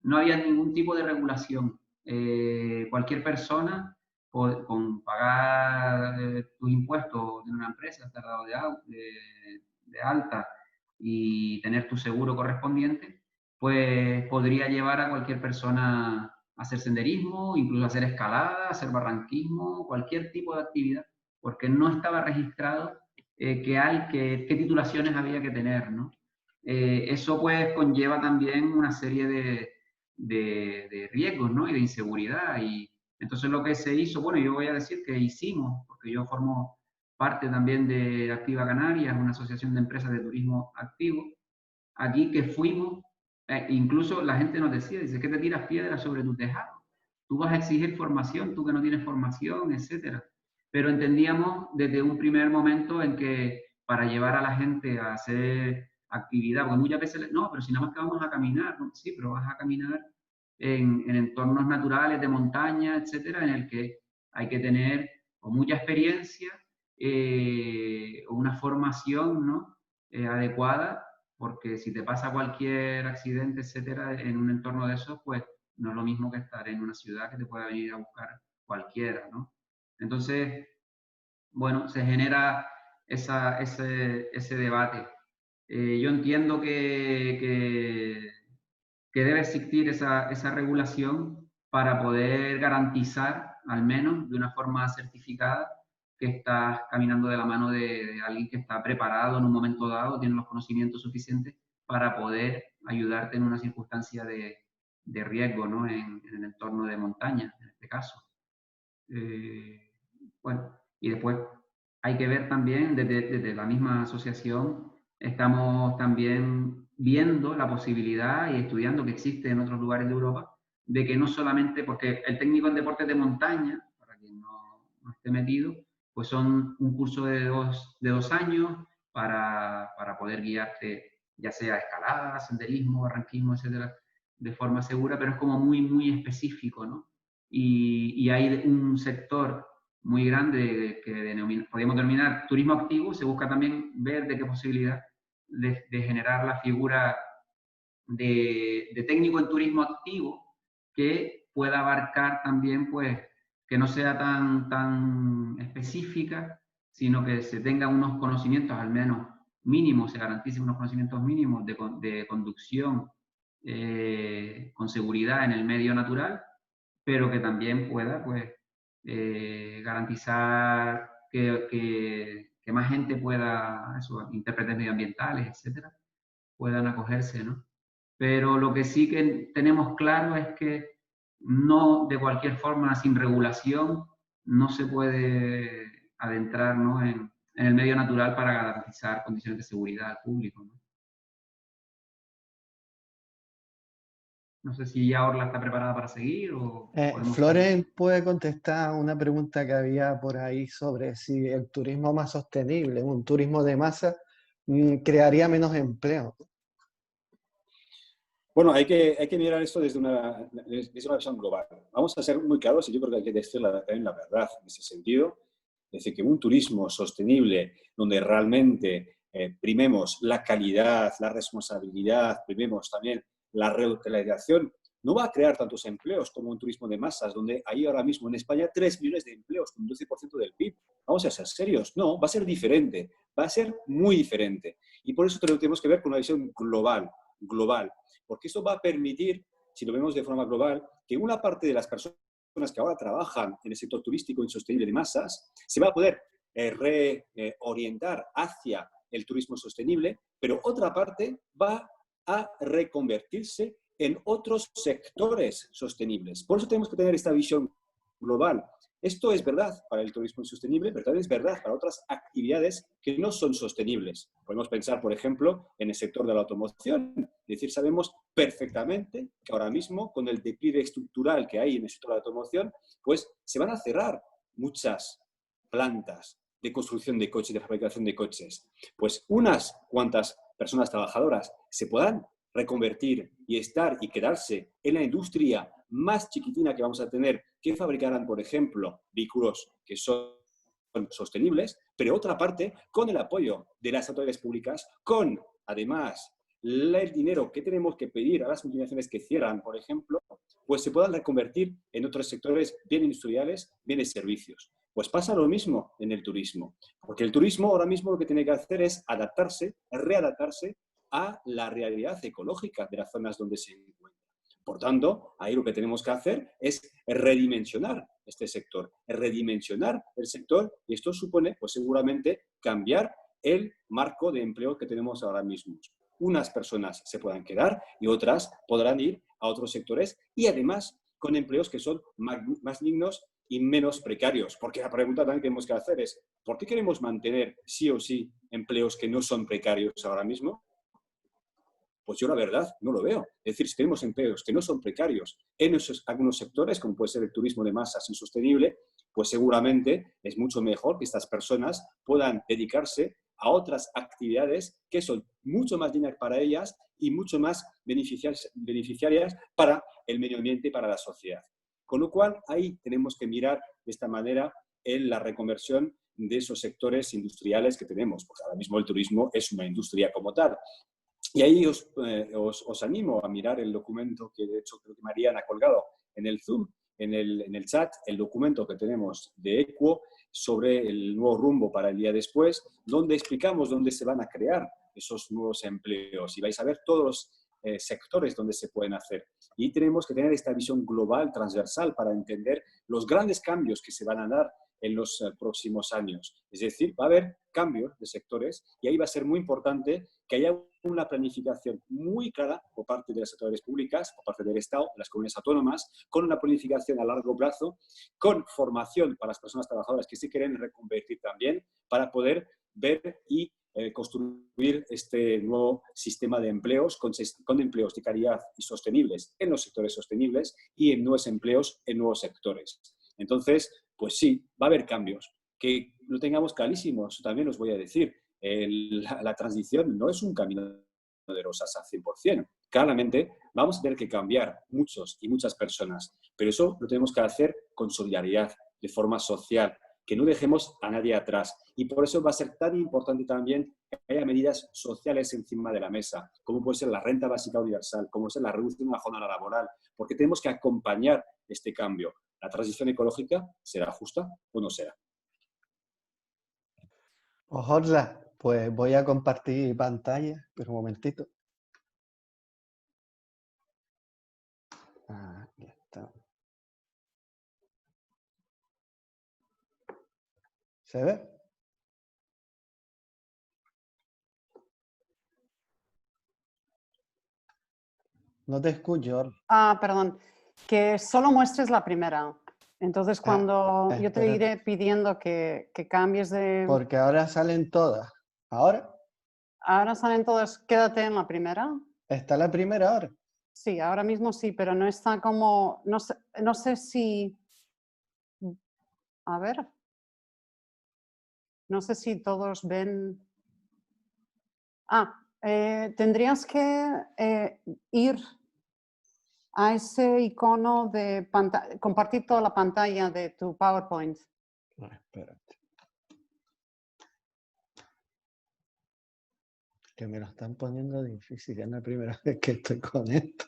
no había ningún tipo de regulación. Cualquier persona, con pagar tus impuestos de una empresa, estar dado de alta y tener tu seguro correspondiente, pues podría llevar a cualquier persona hacer senderismo, incluso hacer escalada, hacer barranquismo, cualquier tipo de actividad, porque no estaba registrado qué titulaciones había que tener, ¿no? Eso pues conlleva también una serie de riesgos, ¿no?, y de inseguridad. Y entonces lo que se hizo, bueno, yo voy a decir que hicimos, porque yo formo parte también de Activa Canarias, una asociación de empresas de turismo activo, aquí que fuimos, incluso la gente nos decía, dice, que te tiras piedras sobre tu tejado. Tú vas a exigir formación, tú que no tienes formación, etcétera. Pero entendíamos desde un primer momento en que para llevar a la gente a hacer actividad, porque muchas veces, no, pero si nada más que vamos a caminar, ¿no? Sí, pero vas a caminar en entornos naturales, de montaña, etcétera, en el que hay que tener o mucha experiencia o una formación, ¿no?, adecuada, porque si te pasa cualquier accidente, etcétera, en un entorno de esos, pues no es lo mismo que estar en una ciudad que te pueda venir a buscar cualquiera, ¿no? Entonces, bueno, se genera ese debate. Yo entiendo que debe existir esa regulación para poder garantizar, al menos de una forma certificada, que estás caminando de la mano de alguien que está preparado en un momento dado, tiene los conocimientos suficientes para poder ayudarte en una circunstancia de riesgo, ¿no?, en el entorno de montaña, en este caso. Bueno, y después hay que ver también, desde la misma asociación, estamos también viendo la posibilidad y estudiando que existe en otros lugares de Europa, de que no solamente, porque el técnico en deportes de montaña, para quien no esté metido, pues son un curso de dos años para poder guiarte, ya sea escalada, senderismo, barranquismo, etcétera, de forma segura, pero es como muy, muy específico, ¿no? Y hay un sector muy grande que podríamos denominar turismo activo. Se busca también ver de qué posibilidad de generar la figura de técnico en turismo activo que pueda abarcar también, pues, que no sea tan específica, sino que se tenga unos conocimientos al menos mínimos, se garanticen unos conocimientos mínimos de conducción con seguridad en el medio natural, pero que también pueda pues, garantizar que más gente pueda, eso, intérpretes medioambientales, etcétera, puedan acogerse, ¿no? Pero lo que sí que tenemos claro es que no, de cualquier forma, sin regulación, no se puede adentrar, ¿no?, en el medio natural para garantizar condiciones de seguridad al público, ¿no? No sé si ya Orla está preparada para seguir o podemos seguir. Floren puede contestar una pregunta que había por ahí sobre si el turismo más sostenible, un turismo de masa, crearía menos empleo. Bueno, hay que mirar esto desde una visión global. Vamos a ser muy claros y yo creo que hay que decir también la verdad en ese sentido. Es decir, que un turismo sostenible donde realmente primemos la calidad, la responsabilidad, primemos también la reutilización, no va a crear tantos empleos como un turismo de masas, donde hay ahora mismo en España 3 millones de empleos, con un 12% del PIB. Vamos a ser serios. No, va a ser diferente, va a ser muy diferente. Y por eso tenemos que ver con una visión global, porque eso va a permitir, si lo vemos de forma global, que una parte de las personas que ahora trabajan en el sector turístico insostenible de masas se va a poder reorientar hacia el turismo sostenible, pero otra parte va a reconvertirse en otros sectores sostenibles. Por eso tenemos que tener esta visión global. Esto es verdad para el turismo insostenible, pero también es verdad para otras actividades que no son sostenibles. Podemos pensar, por ejemplo, en el sector de la automoción. Es decir, sabemos perfectamente que ahora mismo, con el declive estructural que hay en el sector de la automoción, pues se van a cerrar muchas plantas de construcción de coches, de fabricación de coches. Pues unas cuantas personas trabajadoras se puedan reconvertir y estar y quedarse en la industria más chiquitina que vamos a tener, que fabricarán, por ejemplo, vehículos que son sostenibles, pero otra parte, con el apoyo de las autoridades públicas, con, además, el dinero que tenemos que pedir a las multinacionales que cierran, por ejemplo, pues se puedan reconvertir en otros sectores bien industriales, bien de servicios. Pues pasa lo mismo en el turismo, porque el turismo ahora mismo lo que tiene que hacer es adaptarse, readaptarse a la realidad ecológica de las zonas donde se encuentra. Por tanto, ahí lo que tenemos que hacer es redimensionar este sector, redimensionar el sector, y esto supone, pues seguramente, cambiar el marco de empleo que tenemos ahora mismo. Unas personas se puedan quedar y otras podrán ir a otros sectores y además con empleos que son más dignos y menos precarios. Porque la pregunta también que tenemos que hacer es, ¿por qué queremos mantener sí o sí empleos que no son precarios ahora mismo? Pues yo la verdad no lo veo. Es decir, si tenemos empleos que no son precarios en algunos sectores, como puede ser el turismo de masas insostenible, pues seguramente es mucho mejor que estas personas puedan dedicarse a otras actividades que son mucho más dignas para ellas y mucho más beneficiarias para el medio ambiente y para la sociedad. Con lo cual, ahí tenemos que mirar de esta manera en la reconversión de esos sectores industriales que tenemos, porque ahora mismo el turismo es una industria como tal. Y ahí os animo a mirar el documento que de hecho creo que Mariana ha colgado en el Zoom, en el chat, el documento que tenemos de EQUO sobre el nuevo rumbo para el día después, donde explicamos dónde se van a crear esos nuevos empleos y vais a ver todos los sectores donde se pueden hacer. Y tenemos que tener esta visión global, transversal, para entender los grandes cambios que se van a dar en los próximos años. Es decir, va a haber cambios de sectores y ahí va a ser muy importante que haya una planificación muy clara por parte de las autoridades públicas, por parte del Estado, de las comunidades autónomas, con una planificación a largo plazo, con formación para las personas trabajadoras que se quieren reconvertir también, para poder ver y construir este nuevo sistema de empleos con empleos de calidad y sostenibles en los sectores sostenibles y en nuevos empleos en nuevos sectores. Entonces, pues sí, va a haber cambios. Que lo tengamos clarísimos, también os voy a decir, la transición no es un camino de rosas al 100%. Claramente vamos a tener que cambiar muchos y muchas personas, pero eso lo tenemos que hacer con solidaridad, de forma social, que no dejemos a nadie atrás. Y por eso va a ser tan importante también que haya medidas sociales encima de la mesa, como puede ser la renta básica universal, como puede ser la reducción de la jornada laboral, porque tenemos que acompañar este cambio. ¿La transición ecológica será justa o no será? Orla, pues voy a compartir pantalla, pero un momentito. ¿Se ve? No te escucho, Orla. Ah, perdón. Que solo muestres la primera. Entonces, cuando yo te espérate. iré pidiendo que cambies de... Porque ahora salen todas. ¿Ahora? Ahora salen todas, quédate en la primera. ¿Está la primera ahora? Sí, ahora mismo sí, pero no está como... No sé si... A ver. No sé si todos ven... tendrías que ir a ese icono de compartir toda la pantalla de tu PowerPoint. Espérate. Que me lo están poniendo difícil, es la primera vez que estoy con esto.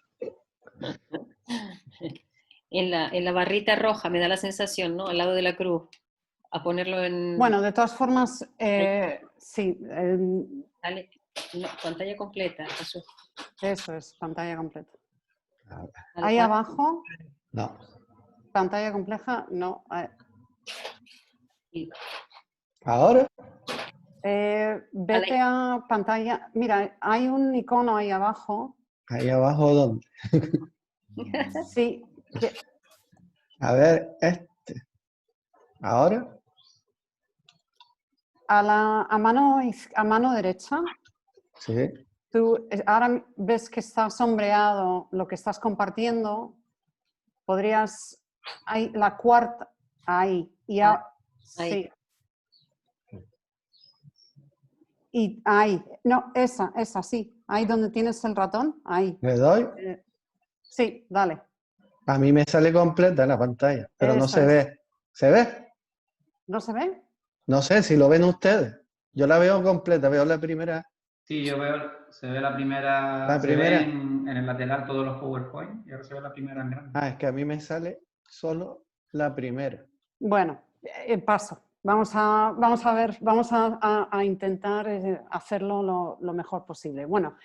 En la barrita roja me da la sensación, ¿no? Al lado de la cruz. A ponerlo en... Bueno, de todas formas, sí, Dale, no, pantalla completa, Jesús. eso es, pantalla completa. A ver. Ahí abajo, No. pantalla compleja, no. ¿Ahora? Vete a pantalla, mira, hay un icono ahí abajo. Ahí abajo, ¿dónde? Sí. A ver, este. ¿Ahora? A mano derecha. Sí. Tú ahora ves que está sombreado lo que estás compartiendo. Podrías, ahí, la cuarta, ahí. Y ahí. Sí. Y ahí, no, esa, sí. Ahí donde tienes el ratón, ahí. ¿Le doy? Sí, dale. A mí me sale completa la pantalla, pero no Eso se es. ve. ¿Se ve? ¿No se ve? No sé si lo ven ustedes. Yo la veo completa, veo la primera. Sí, yo veo, se ve la primera, La se ve primera. en el lateral todos los PowerPoint y ahora se ve la primera en grande. Ah, es que a mí me sale solo la primera. Bueno, paso. Vamos a ver, vamos a intentar hacerlo lo mejor posible. Bueno,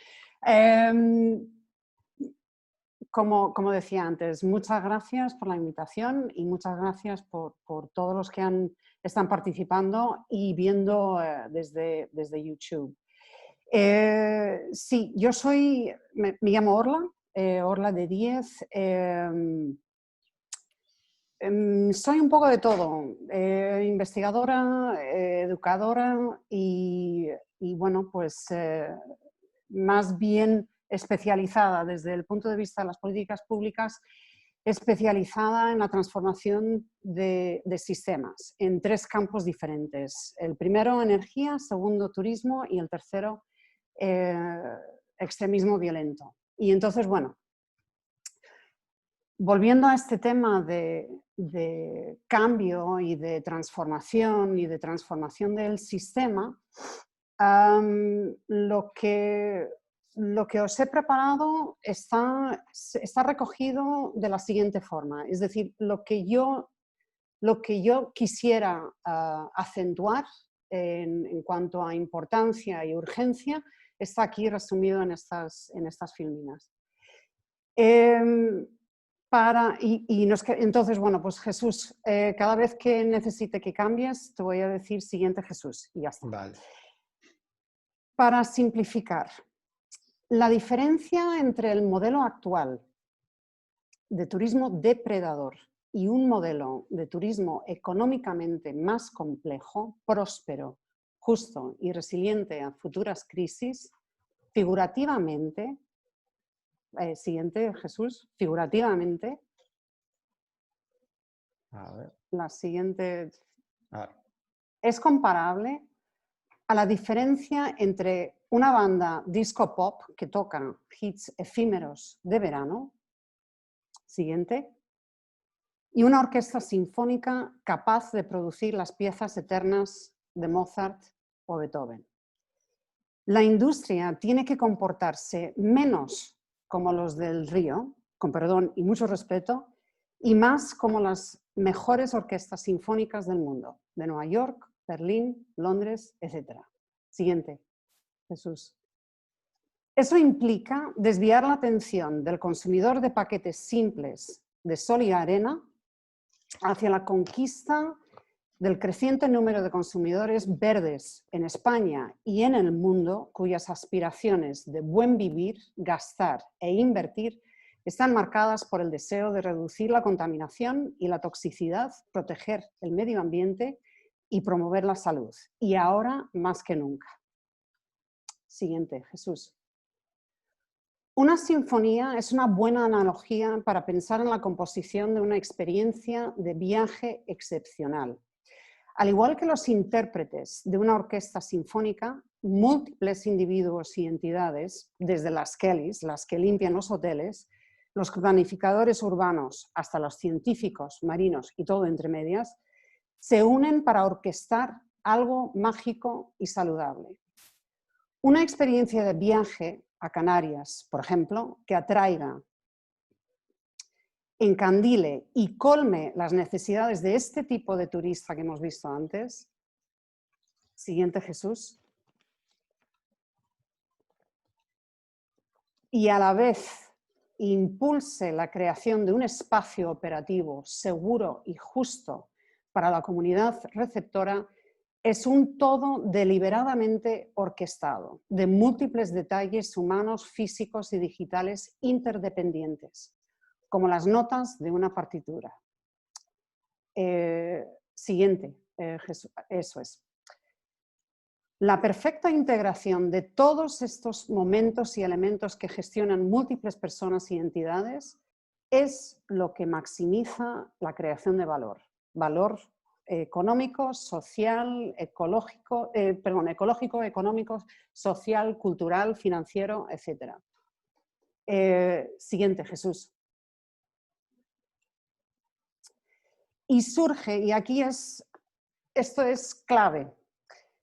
como decía antes, muchas gracias por la invitación y muchas gracias por todos los que están participando y viendo desde YouTube. Sí, yo me llamo Orla, Orla de Diez. Soy un poco de todo, investigadora, educadora y bueno, pues más bien especializada desde el punto de vista de las políticas públicas, especializada en la transformación de sistemas en 3 campos diferentes. El primero, energía, segundo, turismo y el tercero, extremismo violento. Y entonces, bueno, volviendo a este tema de cambio y de transformación del sistema, lo que os he preparado está recogido de la siguiente forma. Es decir, lo que yo quisiera acentuar en cuanto a importancia y urgencia está aquí resumido en estas filminas. Entonces, bueno, pues Jesús, cada vez que necesite que cambies, te voy a decir siguiente Jesús y ya está. Vale. Para simplificar, la diferencia entre el modelo actual de turismo depredador y un modelo de turismo económicamente más complejo, próspero, justo y resiliente a futuras crisis, figurativamente, siguiente Jesús, figurativamente, A ver. la siguiente, A ver. es comparable a la diferencia entre una banda disco pop que toca hits efímeros de verano, siguiente, y una orquesta sinfónica capaz de producir las piezas eternas de Mozart o Beethoven. La industria tiene que comportarse menos como los del Río, con perdón y mucho respeto, y más como las mejores orquestas sinfónicas del mundo, de Nueva York, Berlín, Londres, etc. Siguiente, Jesús. Eso implica desviar la atención del consumidor de paquetes simples de sol y arena hacia la conquista del creciente número de consumidores verdes en España y en el mundo, cuyas aspiraciones de buen vivir, gastar e invertir están marcadas por el deseo de reducir la contaminación y la toxicidad, proteger el medio ambiente y promover la salud. Y ahora más que nunca. Siguiente, Jesús. Una sinfonía es una buena analogía para pensar en la composición de una experiencia de viaje excepcional. Al igual que los intérpretes de una orquesta sinfónica, múltiples individuos y entidades, desde las Kellys, las que limpian los hoteles, los planificadores urbanos hasta los científicos, marinos y todo entre medias, se unen para orquestar algo mágico y saludable. Una experiencia de viaje a Canarias, por ejemplo, que atraiga, encandile y colme las necesidades de este tipo de turista que hemos visto antes. Siguiente, Jesús. Y a la vez impulse la creación de un espacio operativo seguro y justo para la comunidad receptora, es un todo deliberadamente orquestado, de múltiples detalles humanos, físicos y digitales interdependientes, como las notas de una partitura. Siguiente, Jesús, eso es. La perfecta integración de todos estos momentos y elementos que gestionan múltiples personas y entidades es lo que maximiza la creación de valor. Valor económico, social, ecológico, económico, social, cultural, financiero, etc. Siguiente, Jesús. Y surge, y aquí esto es clave,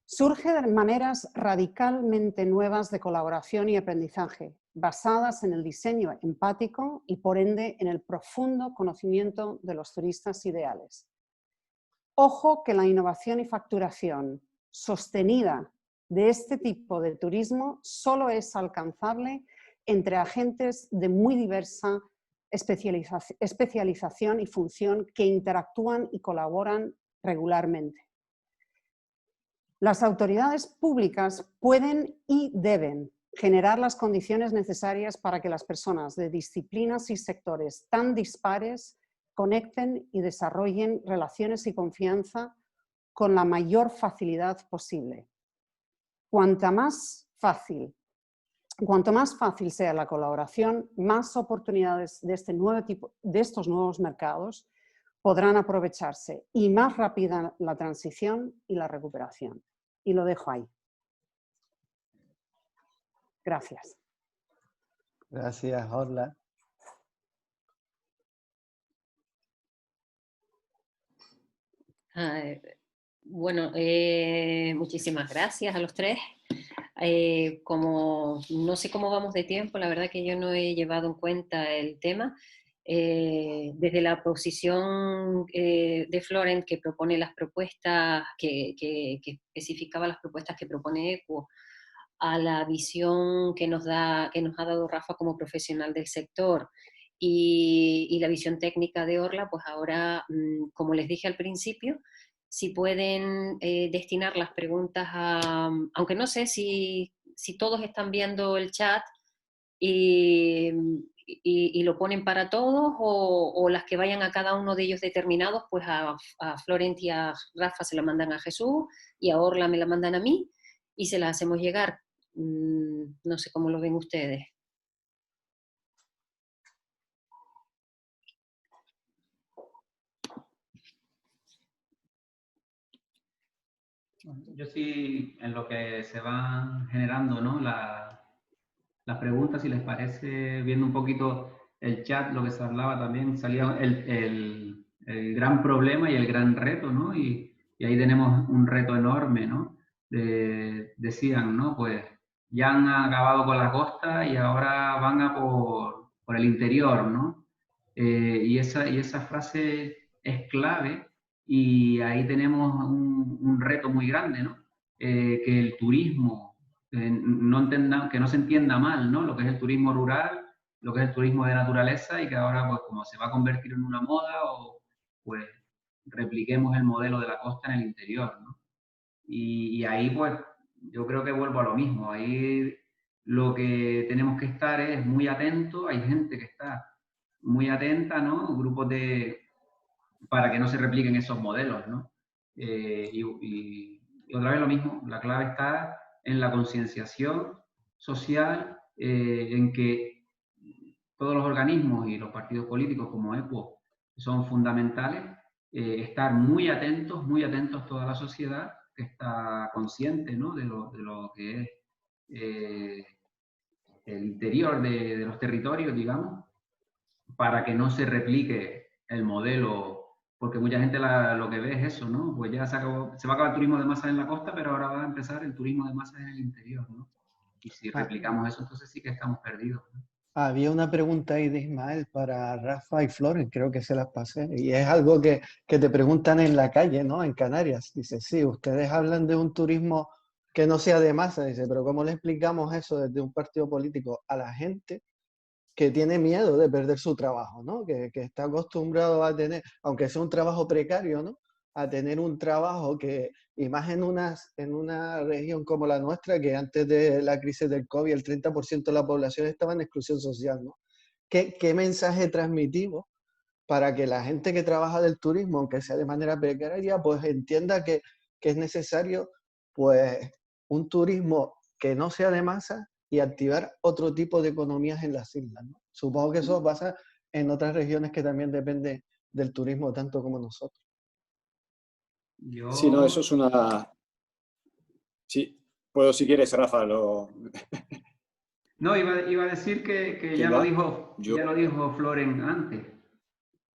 surge de maneras radicalmente nuevas de colaboración y aprendizaje, basadas en el diseño empático y por ende en el profundo conocimiento de los turistas ideales. Ojo que la innovación y facturación sostenida de este tipo de turismo solo es alcanzable entre agentes de muy diversa especialización y función que interactúan y colaboran regularmente. Las autoridades públicas pueden y deben generar las condiciones necesarias para que las personas de disciplinas y sectores tan dispares conecten y desarrollen relaciones y confianza con la mayor facilidad posible. Cuanto más fácil sea la colaboración, más oportunidades de estos nuevos mercados podrán aprovecharse y más rápida la transición y la recuperación. Y lo dejo ahí. Gracias. Gracias, Orla. Bueno, muchísimas gracias a los tres. Como no sé cómo vamos de tiempo, la verdad que yo no he llevado en cuenta el tema. Desde la posición de Florent, que propone las propuestas, que especificaba las propuestas que propone ECUO, a la visión que nos ha dado Rafa como profesional del sector y la visión técnica de Orla, pues ahora, como les dije al principio, si pueden destinar las preguntas a, aunque no sé si todos están viendo el chat y lo ponen para todos, o las que vayan a cada uno de ellos determinados, pues a Florent y a Rafa se la mandan a Jesús y a Orla me la mandan a mí y se la hacemos llegar. No sé cómo lo ven ustedes. Yo sí, en lo que se van generando, ¿no?, las preguntas, si les parece, viendo un poquito el chat, lo que se hablaba también, salía el gran problema y el gran reto, ¿no? Y ahí tenemos un reto enorme, ¿no? Decían, ¿no? Pues ya han acabado con la costa y ahora van a por el interior, ¿no? Y esa frase es clave. Y ahí tenemos un reto muy grande, ¿no? Que el turismo, que no se entienda mal, ¿no? Lo que es el turismo rural, lo que es el turismo de naturaleza, y que ahora, pues como se va a convertir en una moda, pues repliquemos el modelo de la costa en el interior, ¿no? Y ahí, pues, yo creo que vuelvo a lo mismo. Ahí lo que tenemos que estar es muy atentos. Hay gente que está muy atenta, ¿no? Grupos para que no se repliquen esos modelos, ¿no? Y otra vez lo mismo, la clave está en la concienciación social, en que todos los organismos y los partidos políticos como ECUO son fundamentales, estar muy atentos toda la sociedad que está consciente, ¿no? de lo que es el interior de los territorios, digamos, para que no se replique el modelo, porque mucha gente lo que ve es eso, ¿no? Pues ya se va a acabar el turismo de masas en la costa, pero ahora va a empezar el turismo de masas en el interior, ¿no? Y si replicamos eso, entonces sí que estamos perdidos, ¿no? Había una pregunta ahí de Ismael para Rafa y Floren, creo que se las pasé, y es algo que te preguntan en la calle, ¿no? En Canarias. Dice, sí, ustedes hablan de un turismo que no sea de masa, dice, pero ¿cómo le explicamos eso desde un partido político a la gente que tiene miedo de perder su trabajo, ¿no? Que está acostumbrado a tener, aunque sea un trabajo precario, ¿no? A tener un trabajo que, y más en una región como la nuestra, que antes de la crisis del COVID el 30% de la población estaba en exclusión social, ¿no? ¿Qué mensaje transmitimos para que la gente que trabaja del turismo, aunque sea de manera precaria, pues entienda que es necesario, pues, un turismo que no sea de masa y activar otro tipo de economías en las islas, ¿no? Supongo que eso pasa en otras regiones que también dependen del turismo tanto como nosotros. Sí, no, eso es una... Sí, puedo si quieres, Rafa, lo... No, iba a decir que ya lo dijo Floren antes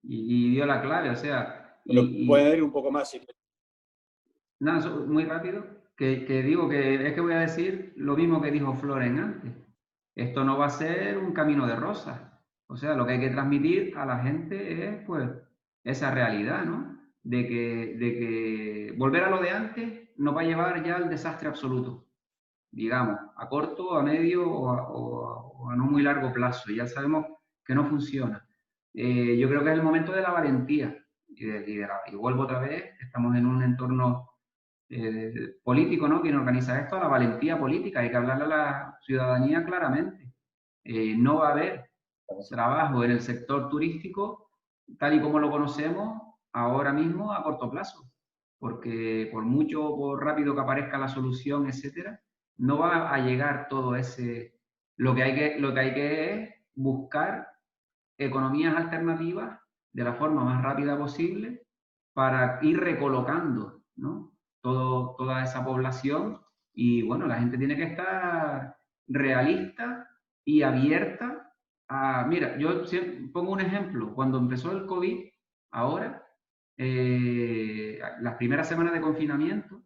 y dio la clave, o sea... Lo voy a añadir un poco más. Nada, muy rápido, que digo que es que voy a decir lo mismo que dijo Floren antes. Esto no va a ser un camino de rosas. O sea, lo que hay que transmitir a la gente es, pues, esa realidad, ¿no? De que volver a lo de antes nos va a llevar ya al desastre absoluto, digamos, a corto, a medio o a no muy largo plazo. Ya sabemos que no funciona. Yo creo que es el momento de la valentía y del liderazgo. Y vuelvo otra vez, estamos en un entorno político, ¿no? Quien organiza esto, la valentía política. Hay que hablarle a la ciudadanía claramente. No va a haber trabajo en el sector turístico tal y como lo conocemos ahora mismo a corto plazo, porque por rápido que aparezca la solución, etcétera, no va a llegar todo ese... Lo que hay que es buscar economías alternativas de la forma más rápida posible para ir recolocando, ¿no? Toda esa población y, bueno, la gente tiene que estar realista y abierta a... Mira, yo pongo un ejemplo. Cuando empezó el COVID, ahora, las primeras semanas de confinamiento,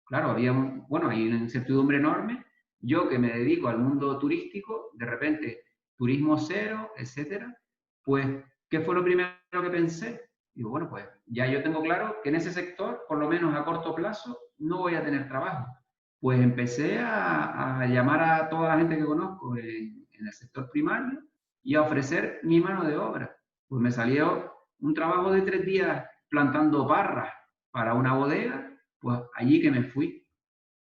claro, hay una incertidumbre enorme. Yo que me dedico al mundo turístico, de repente, turismo cero, etcétera, pues, ¿qué fue lo primero que pensé? Digo, bueno, pues ya yo tengo claro que en ese sector, por lo menos a corto plazo, no voy a tener trabajo. Pues empecé a llamar a toda la gente que conozco en el sector primario y a ofrecer mi mano de obra. Pues me salió un trabajo de 3 días plantando parras para una bodega, pues allí que me fui.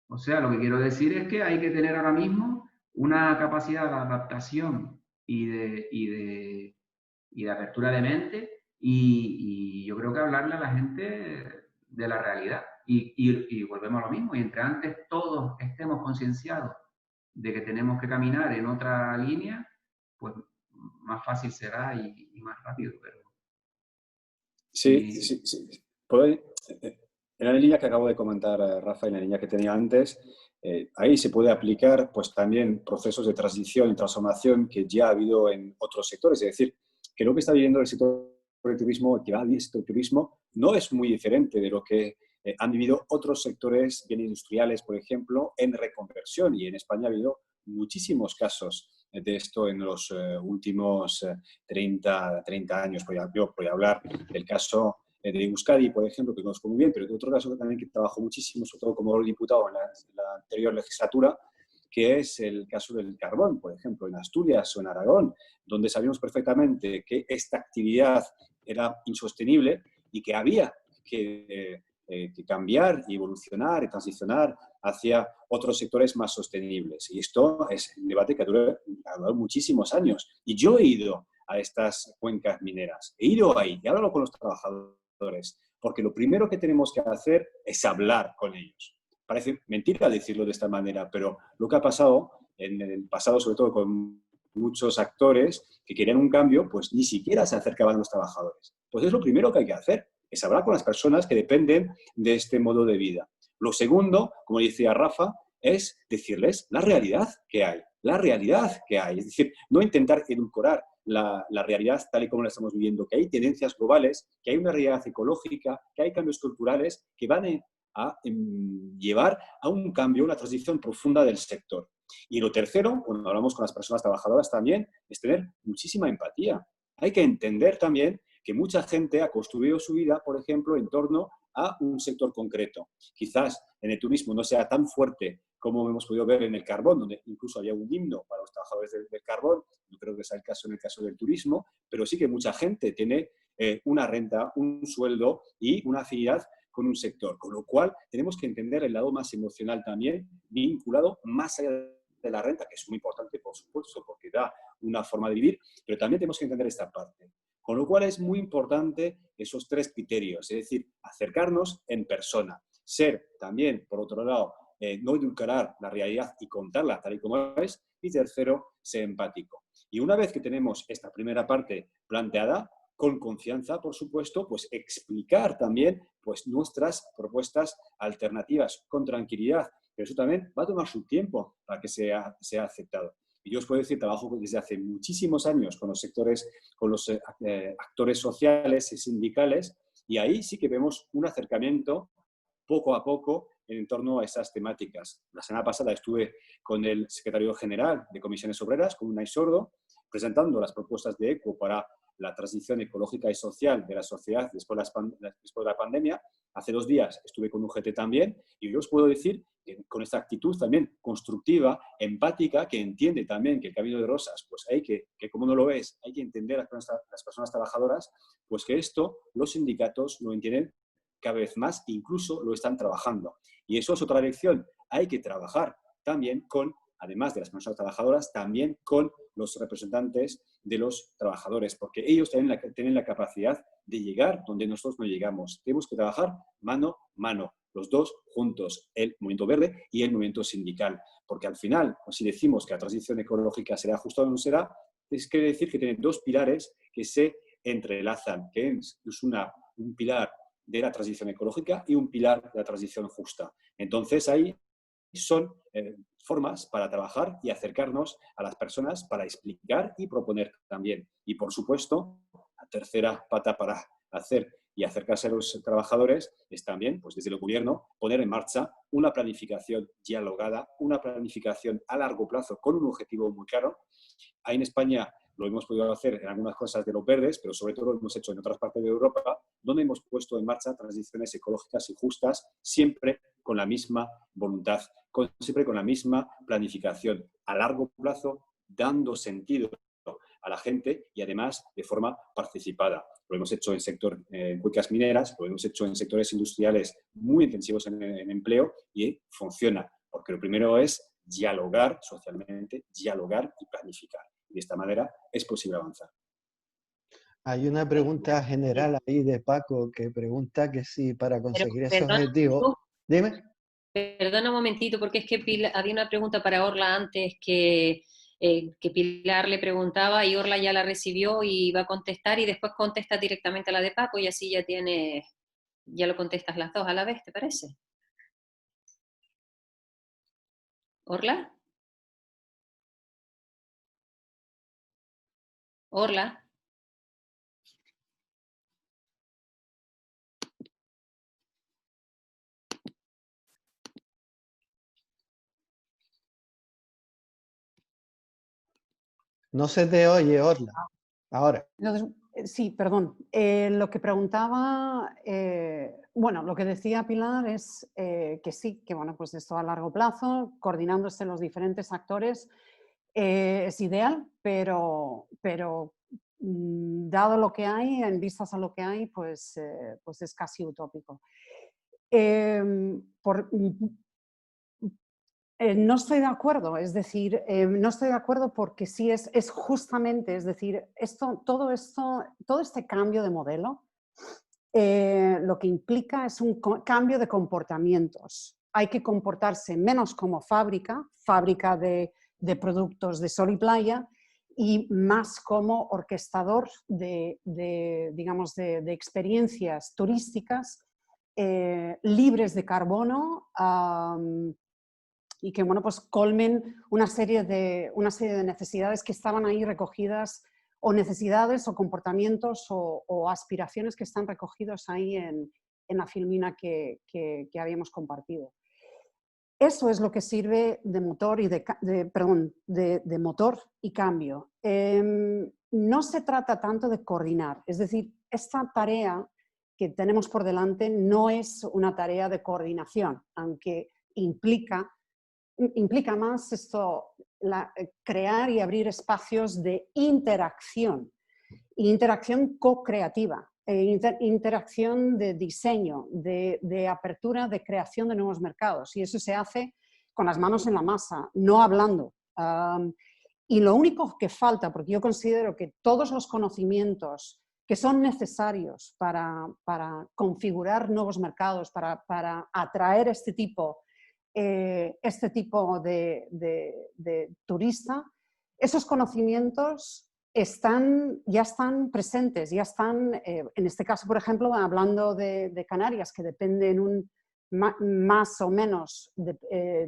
O sea, lo que quiero decir es que hay que tener ahora mismo una capacidad de adaptación y de apertura de mente y yo creo que hablarle a la gente de la realidad. Y volvemos a lo mismo, y entre antes todos estemos concienciados de que tenemos que caminar en otra línea, pues más fácil será y más rápido. Pero, sí. En la línea que acabo de comentar, Rafa, en la línea que tenía antes, ahí se puede aplicar pues también procesos de transición y transformación que ya ha habido en otros sectores. Es decir, que lo que está viviendo el sector del turismo, que va a vivir el turismo, no es muy diferente de lo que han vivido otros sectores bien industriales, por ejemplo, en reconversión. Y en España ha habido muchísimos casos de esto en los últimos 30 años. Yo voy a hablar del caso de Euskadi, por ejemplo, que conozco muy bien, pero de otro caso también que trabajo muchísimo, sobre todo como diputado en la anterior legislatura, que es el caso del carbón, por ejemplo, en Asturias o en Aragón, donde sabíamos perfectamente que esta actividad era insostenible y que había que cambiar y evolucionar y transicionar hacia otros sectores más sostenibles. Y esto es un debate que ha durado muchísimos años. Y yo he ido a estas cuencas mineras, he ido ahí y hablo con los trabajadores, porque lo primero que tenemos que hacer es hablar con ellos. Parece mentira decirlo de esta manera, pero lo que ha pasado en el pasado, sobre todo con muchos actores que querían un cambio, pues ni siquiera se acercaban a los trabajadores. Pues es lo primero que hay que hacer, es hablar con las personas que dependen de este modo de vida. Lo segundo, como decía Rafa, es decirles la realidad que hay, la realidad que hay. Es decir, no intentar edulcorar la realidad tal y como la estamos viviendo, que hay tendencias globales, que hay una realidad ecológica, que hay cambios culturales que van a llevar a un cambio, una transición profunda del sector. Y lo tercero, cuando hablamos con las personas trabajadoras también, es tener muchísima empatía. Hay que entender también que mucha gente ha construido su vida, por ejemplo, en torno a un sector concreto. Quizás en el turismo no sea tan fuerte como hemos podido ver en el carbón, donde incluso había un himno para los trabajadores del carbón. No creo que sea el caso en el caso del turismo, pero sí que mucha gente tiene una renta, un sueldo y una afinidad con un sector. Con lo cual, tenemos que entender el lado más emocional también, vinculado más allá de la renta, que es muy importante, por supuesto, porque da una forma de vivir, pero también tenemos que entender esta parte. Con lo cual es muy importante esos tres criterios, es decir, acercarnos en persona, ser también, por otro lado, no edulcorar la realidad y contarla tal y como es, y tercero, ser empático. Y una vez que tenemos esta primera parte planteada, con confianza, por supuesto, pues explicar también pues, nuestras propuestas alternativas con tranquilidad. Pero eso también va a tomar su tiempo para que sea aceptado. Y yo os puedo decir, trabajo desde hace muchísimos años con los sectores, con los actores sociales y sindicales, y ahí sí que vemos un acercamiento poco a poco en torno a esas temáticas. La semana pasada estuve con el secretario general de Comisiones Obreras, con Unai Sordo, presentando las propuestas de ECO para la transición ecológica y social de la sociedad después de la pandemia. Hace 2 días estuve con UGT también y yo os puedo decir que con esta actitud también constructiva, empática, que entiende también que el camino de rosas, pues hay que como no lo es, hay que entender a las personas trabajadoras, pues que esto los sindicatos lo entienden cada vez más, incluso lo están trabajando. Y eso es otra lección. Hay que trabajar también con, además de las personas trabajadoras, también con los representantes de los trabajadores, porque ellos tienen la capacidad de llegar donde nosotros no llegamos. Tenemos que trabajar mano a mano, los dos juntos, el movimiento verde y el movimiento sindical, porque al final, si decimos que la transición ecológica será justa o no será, es quiere decir que tiene 2 pilares que se entrelazan, que es un pilar de la transición ecológica y un pilar de la transición justa. Entonces, ahí son formas para trabajar y acercarnos a las personas para explicar y proponer también. Y, por supuesto, la tercera pata para hacer y acercarse a los trabajadores es también, pues desde el gobierno, poner en marcha una planificación dialogada, una planificación a largo plazo con un objetivo muy claro. Ahí en España lo hemos podido hacer en algunas cosas de los verdes, pero sobre todo lo hemos hecho en otras partes de Europa, donde hemos puesto en marcha transiciones ecológicas y justas, siempre con la misma voluntad, siempre con la misma planificación a largo plazo, dando sentido a la gente y además de forma participada. Lo hemos hecho en cuencas mineras, lo hemos hecho en sectores industriales muy intensivos en empleo y funciona, porque lo primero es dialogar socialmente, dialogar y planificar. Y de esta manera es posible avanzar. Hay una pregunta general ahí de Paco que pregunta que si para conseguir ese objetivo... Dime. Perdona un momentito, porque es que había una pregunta para Orla antes que Pilar le preguntaba y Orla ya la recibió y va a contestar y después contesta directamente a la de Paco y así ya lo contestas las dos a la vez, ¿te parece? ¿Orla? ¿Orla? No se te oye, Orla. Ahora. Entonces, sí, perdón. Lo que preguntaba, bueno, lo que decía Pilar es que sí, que bueno, pues esto a largo plazo, coordinándose los diferentes actores, es ideal, pero dado lo que hay, en vistas a lo que hay, pues es casi utópico. No estoy de acuerdo, es decir, no estoy de acuerdo porque sí es justamente, es decir, todo este cambio de modelo lo que implica es un cambio de comportamientos. Hay que comportarse menos como fábrica de productos de sol y playa, y más como orquestador digamos, de experiencias turísticas libres de carbono, y que, bueno, pues colmen una serie de necesidades que estaban ahí recogidas, o necesidades o comportamientos o aspiraciones que están recogidos ahí en la filmina que habíamos compartido. Eso es lo que sirve de motor y de motor y cambio. No se trata tanto de coordinar, es decir, esta tarea que tenemos por delante no es una tarea de coordinación, aunque implica más crear y abrir espacios de interacción co-creativa, interacción de diseño, de apertura, de creación de nuevos mercados. Y eso se hace con las manos en la masa, no hablando. Y lo único que falta, porque yo considero que todos los conocimientos que son necesarios para configurar nuevos mercados, para atraer este tipo de turista, esos conocimientos ya están presentes, ya están, en este caso, por ejemplo, hablando de Canarias, que dependen más o menos,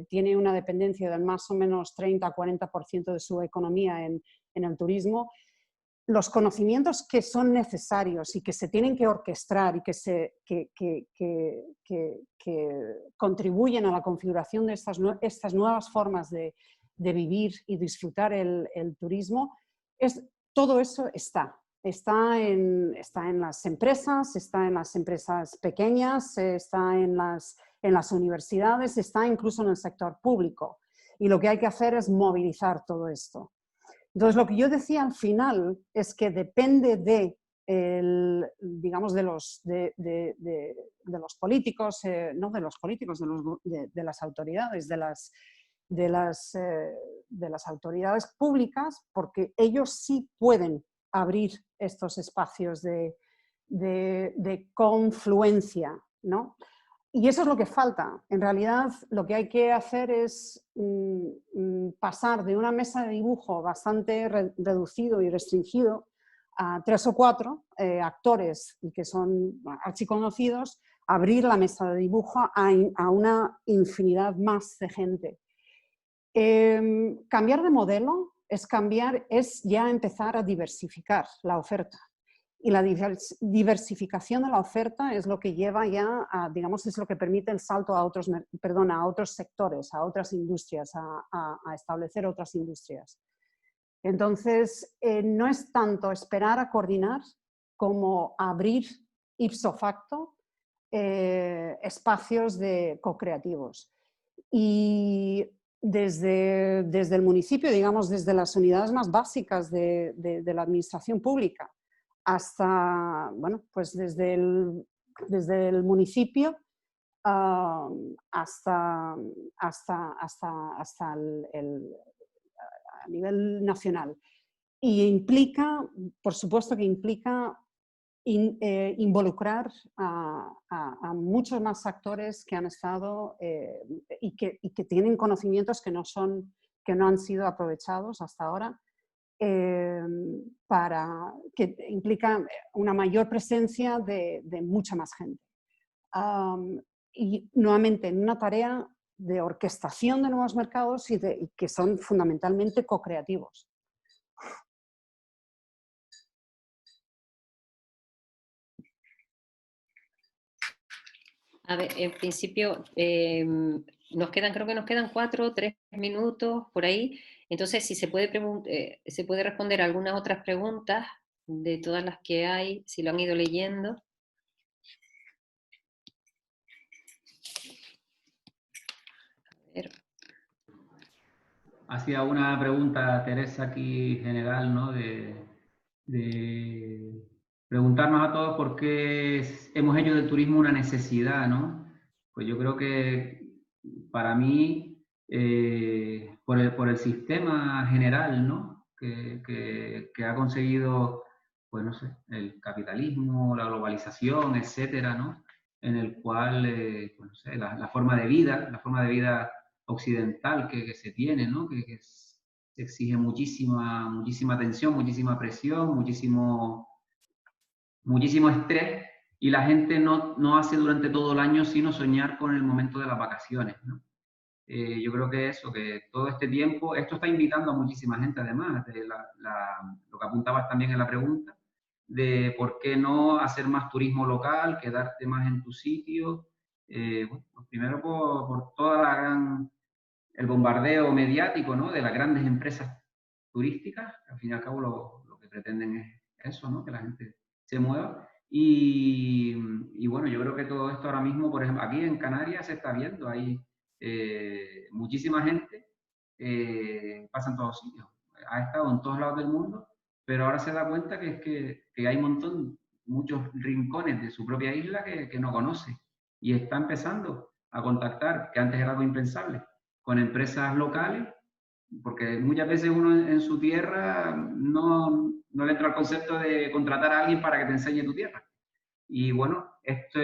tiene una dependencia del más o menos 30-40% de su economía en el turismo. Los conocimientos que son necesarios y que se tienen que orquestar y que contribuyen a la configuración de estas nuevas formas de vivir y disfrutar el turismo, todo eso está en las empresas, está en las empresas pequeñas, está en las universidades, está incluso en el sector público. Y lo que hay que hacer es movilizar todo esto. Entonces, lo que yo decía al final es que depende digamos, de los políticos, no de los políticos, de las autoridades, de las autoridades públicas, porque ellos sí pueden abrir estos espacios de confluencia, ¿no? Y eso es lo que falta. En realidad, lo que hay que hacer es pasar de una mesa de dibujo bastante reducido y restringido a 3 o 4 actores que son archiconocidos, abrir la mesa de dibujo a una infinidad más de gente. Cambiar de modelo es ya empezar a diversificar la oferta. Y la diversificación de la oferta es lo que lleva ya digamos, es lo que permite el salto a otros sectores, a otras industrias, a establecer otras industrias. Entonces, no es tanto esperar a coordinar como abrir ipso facto espacios co-creativos. Y desde el municipio, digamos, desde las unidades más básicas de la administración pública, hasta, bueno, pues desde el municipio hasta a nivel nacional. Y implica, por supuesto que implica involucrar a muchos más actores que han estado y que tienen conocimientos que no han sido aprovechados hasta ahora, que implica una mayor presencia de mucha más gente. Y nuevamente en una tarea de orquestación de nuevos mercados y que son fundamentalmente co-creativos. A ver, en principio, creo que nos quedan 4 o 3 minutos por ahí. Entonces, si se puede responder algunas otras preguntas de todas las que hay, si lo han ido leyendo. A ver. Hacía una pregunta, Teresa, aquí general, ¿no? de preguntarnos a todos por qué hemos hecho del turismo una necesidad, ¿no? Pues yo creo que para mí, por el sistema general, ¿no? que ha conseguido, pues no sé, el capitalismo, la globalización, etcétera, ¿no? En el cual, pues no sé, la forma de vida occidental que se tiene, ¿no? Que exige muchísima atención, muchísima presión, muchísimo estrés, y la gente no hace durante todo el año sino soñar con el momento de las vacaciones, ¿no? Yo creo que eso, que todo este tiempo, esto está invitando a muchísima gente, además de lo que apuntabas también en la pregunta, de por qué no hacer más turismo local, quedarte más en tu sitio. Bueno, pues primero por toda el bombardeo mediático, ¿no? De las grandes empresas turísticas, que al fin y al cabo lo que pretenden es eso, ¿no? Que la gente se mueva. Y bueno, yo creo que todo esto ahora mismo, por ejemplo, aquí en Canarias se está viendo, hay muchísima gente, pasa en todos sitios, ha estado en todos lados del mundo, pero ahora se da cuenta que hay muchos rincones de su propia isla que no conoce, y está empezando a contactar, que antes era algo impensable, con empresas locales, porque muchas veces uno en su tierra no le entra el concepto de contratar a alguien para que te enseñe tu tierra. Y bueno, esto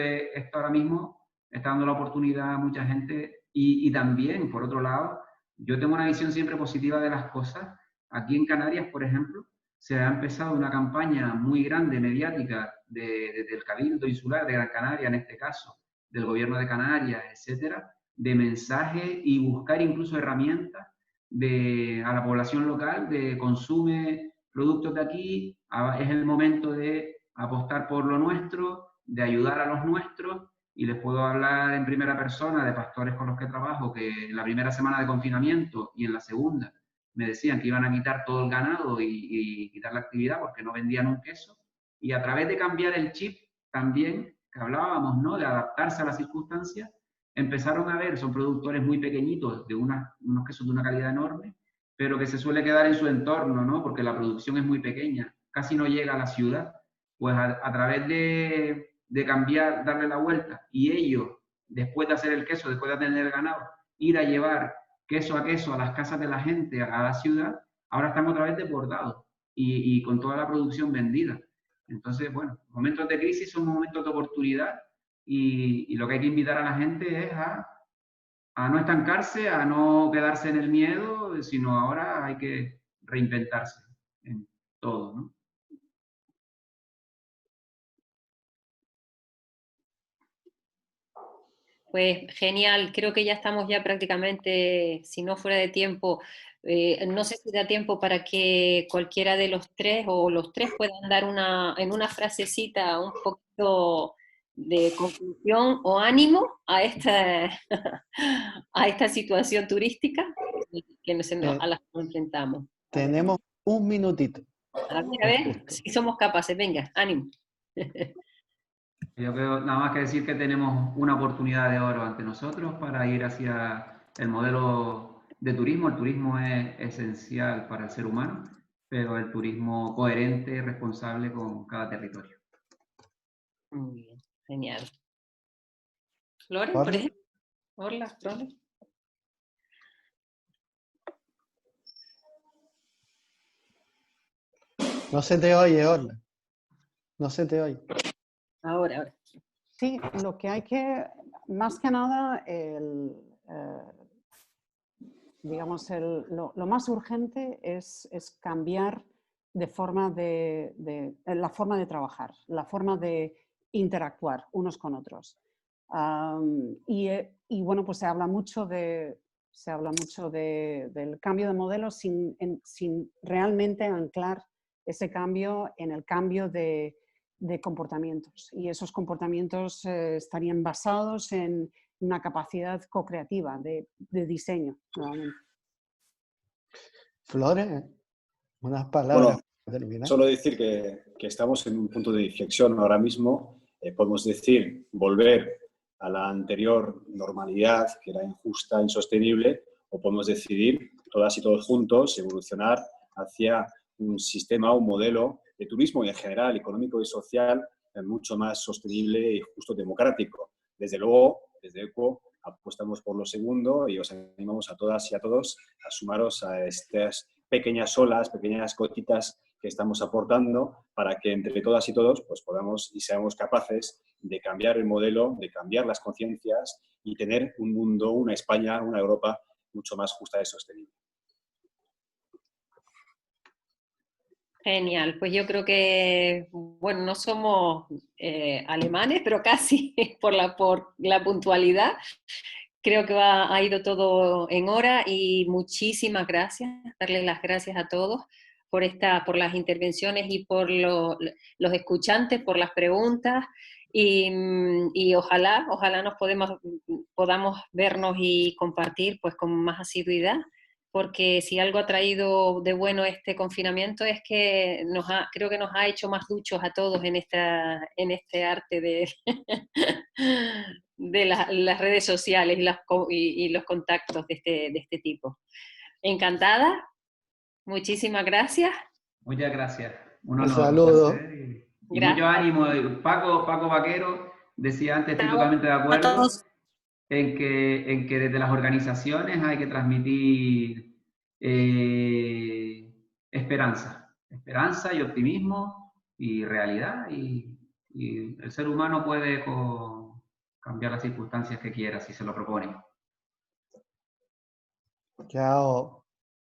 ahora mismo está dando la oportunidad a mucha gente, y también, por otro lado, yo tengo una visión siempre positiva de las cosas. Aquí en Canarias, por ejemplo, se ha empezado una campaña muy grande, mediática, del Cabildo Insular de Gran Canaria, en este caso, del Gobierno de Canarias, etcétera, de mensaje y buscar incluso herramientas a la población local de consume productos de aquí, es el momento de apostar por lo nuestro, de ayudar a los nuestros, y les puedo hablar en primera persona de pastores con los que trabajo, que en la primera semana de confinamiento y en la segunda me decían que iban a quitar todo el ganado y quitar la actividad porque no vendían un queso, y a través de cambiar el chip también, que hablábamos, ¿no? De adaptarse a las circunstancias, empezaron a ver, son productores muy pequeñitos, de unos quesos de una calidad enorme, pero que se suele quedar en su entorno, ¿no? Porque la producción es muy pequeña, casi no llega a la ciudad. Pues a través de cambiar, darle la vuelta, y ellos, después de hacer el queso, después de tener el ganado, ir a llevar queso a las casas de la gente, a la ciudad, ahora están otra vez desbordados y con toda la producción vendida. Entonces, bueno, momentos de crisis son momentos de oportunidad, y lo que hay que invitar a la gente es a no estancarse, a no quedarse en el miedo, sino ahora hay que reinventarse en todo, ¿no? Pues genial, creo que ya estamos ya prácticamente, si no fuera de tiempo, no sé si da tiempo para que cualquiera de los tres o los tres puedan dar en una frasecita un poquito de conclusión o ánimo a esta, a esta situación turística a la que nos enfrentamos. Tenemos un minutito. A ver si somos capaces, venga, ánimo. Yo creo nada más que decir que tenemos una oportunidad de oro ante nosotros para ir hacia el modelo de turismo. El turismo es esencial para el ser humano, pero el turismo coherente y responsable con cada territorio. Muy bien, genial. Flores, por ejemplo. Hola, Flores. No se te oye, Orla. No se te oye. Ahora. Sí, lo que hay que, más que nada, digamos, lo más urgente es cambiar de forma la forma de trabajar, la forma de interactuar unos con otros. Y bueno, pues se habla mucho del cambio de modelo sin realmente anclar ese cambio en el cambio de comportamientos. Y esos comportamientos estarían basados en una capacidad co-creativa de diseño, nuevamente. Flores, unas palabras Bueno, para terminar. solo decir que estamos en un punto de inflexión ahora mismo. Podemos decir, volver a la anterior normalidad, que era injusta, insostenible, o podemos decidir, todas y todos juntos, evolucionar hacia un sistema, un modelo de turismo y en general económico y social mucho más sostenible y justo democrático. Desde luego, desde ECO apostamos por lo segundo y os animamos a todas y a todos a sumaros a estas pequeñas olas, pequeñas gotitas que estamos aportando para que entre todas y todos pues, podamos y seamos capaces de cambiar el modelo, de cambiar las conciencias y tener un mundo, una España, una Europa mucho más justa y sostenible. Genial, pues yo creo que, bueno, no somos alemanes, pero casi por la puntualidad. Creo que ha ido todo en hora y muchísimas gracias, darles las gracias a todos por las intervenciones y por los escuchantes, por las preguntas y ojalá podamos vernos y compartir pues con más asiduidad, porque si algo ha traído de bueno este confinamiento es que creo que nos ha hecho más duchos a todos en este arte de, de las redes sociales y los contactos de este tipo. Encantada, muchísimas gracias. Muchas gracias. Un Un honor, saludo. un placer y mucho ánimo. Paco Vaquero decía antes, estoy totalmente de A acuerdo todos. en que desde las organizaciones hay que transmitir esperanza y optimismo y realidad y el ser humano puede cambiar las circunstancias que quiera si se lo propone. Chao.